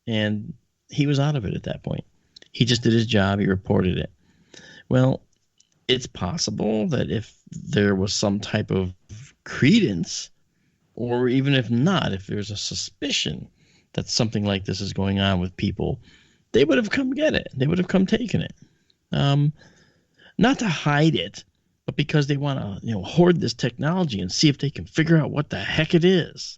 And he was out of it at that point. He just did his job. He reported it. Well, it's possible that if there was some type of credence, or even if not, if there's a suspicion that something like this is going on with people, they would have come get it. They would have come taken it. Not to hide it, but because they want to, hoard this technology and see if they can figure out what the heck it is,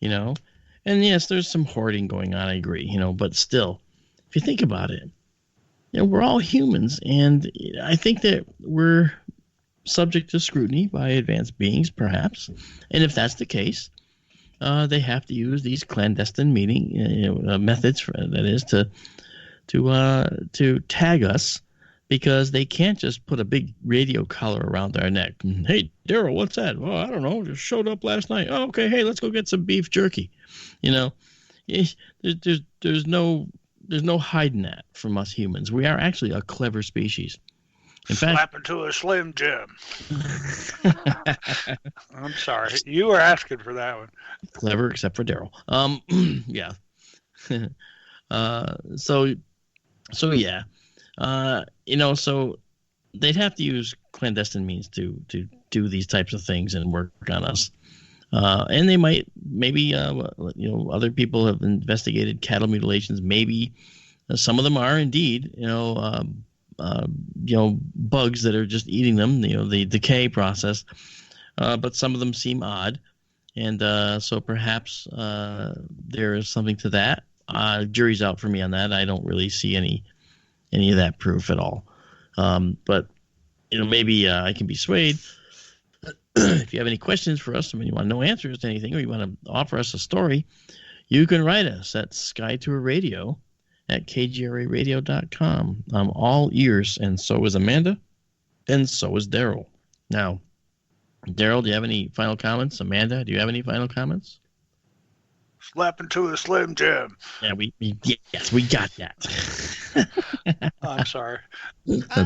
And yes, there's some hoarding going on, I agree, but still, if you think about it, we're all humans, and I think that we're subject to scrutiny by advanced beings, perhaps. And if that's the case, they have to use these clandestine methods, that is, to tag us, because they can't just put a big radio collar around our neck. Hey, Daryl, what's that? Well, I don't know. Just showed up last night. Oh, okay. Hey, let's go get some beef jerky. There's no hiding that from us humans. We are actually a clever species. In Slap into a Slim Jim. I'm sorry. You were asking for that one. Clever, except for Daryl. Yeah. So yeah. So they'd have to use clandestine means to do these types of things and work on us. And they maybe other people have investigated cattle mutilations. Maybe some of them are indeed, bugs that are just eating them, the decay process. But some of them seem odd. And so perhaps there is something to that. Jury's out for me on that. I don't really see any of that proof at all. But maybe I can be swayed. If you have any questions for us, you want no answers to anything, or you want to offer us a story, you can write us at skytourradio@kgraradio.com. I'm all ears, and so is Amanda, and so is Daryl. Now, Daryl, do you have any final comments? Amanda, do you have any final comments? Slap into a Slim Jim. Yeah, we got that. I'm sorry.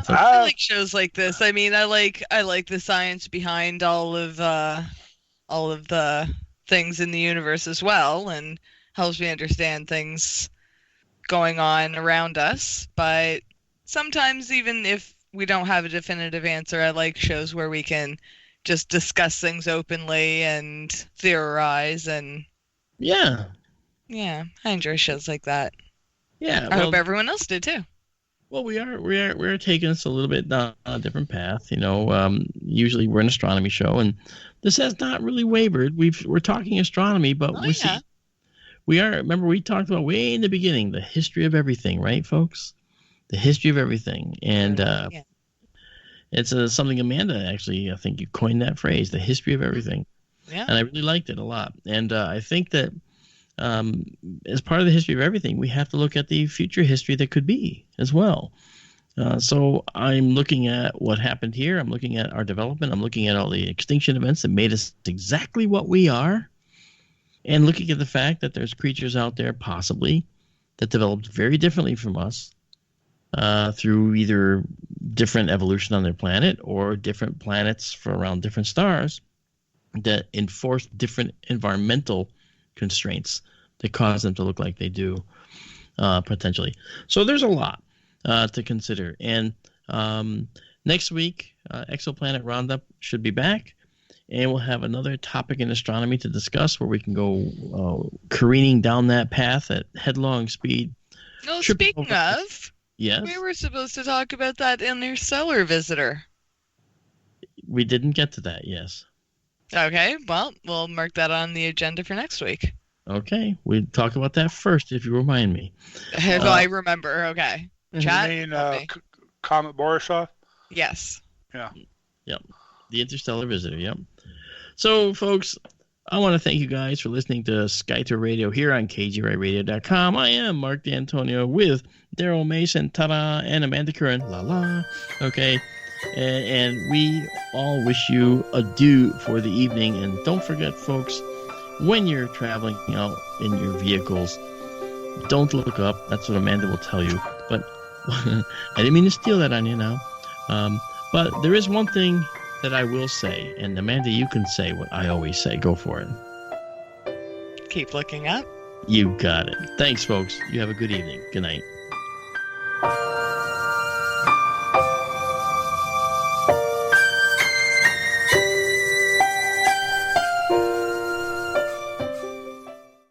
I like shows like this. I mean, I like the science behind all of the things in the universe as well, and helps me understand things going on around us. But sometimes, even if we don't have a definitive answer, I like shows where we can just discuss things openly and theorize. And yeah, I enjoy shows like that. Yeah, I hope everyone else did too. Well, we're taking us a little bit down a different path. Usually we're an astronomy show, and this has not really wavered. We're talking astronomy, but we are. Remember, we talked about way in the beginning the history of everything, right, folks? The history of everything, and it's something Amanda actually, I think you coined that phrase, the history of everything. Yeah, and I really liked it a lot, and I think that. As part of the history of everything, we have to look at the future history that could be as well. So I'm looking at what happened here. I'm looking at our development. I'm looking at all the extinction events that made us exactly what we are, and looking at the fact that there's creatures out there possibly that developed very differently from us through either different evolution on their planet or different planets around different stars that enforce different environmental constraints that cause them to look like they do, potentially. So there's a lot to consider. And next week, Exoplanet Roundup should be back, and we'll have another topic in astronomy to discuss where we can go careening down that path at headlong speed. No, speaking of, yes, we were supposed to talk about that interstellar visitor. We didn't get to that, yes. Okay, well, we'll mark that on the agenda for next week. Okay, we'll talk about that first if you remind me. If I remember, okay. Chat? You mean Comet Borisov? Yes. Yeah. Yep. The interstellar visitor, yep. So, folks, I want to thank you guys for listening to Skytour Radio here on KGRadio.com. I am Mark D'Antonio with Daryl Mason, ta-da, and Amanda Curran, la-la. Okay. And we all wish you adieu for the evening. And don't forget, folks, when you're traveling out in your vehicles, don't look up. That's what Amanda will tell you. But I didn't mean to steal that on you now. But there is one thing that I will say. And Amanda, you can say what I always say. Go for it. Keep looking up. You got it. Thanks, folks. You have a good evening. Good night.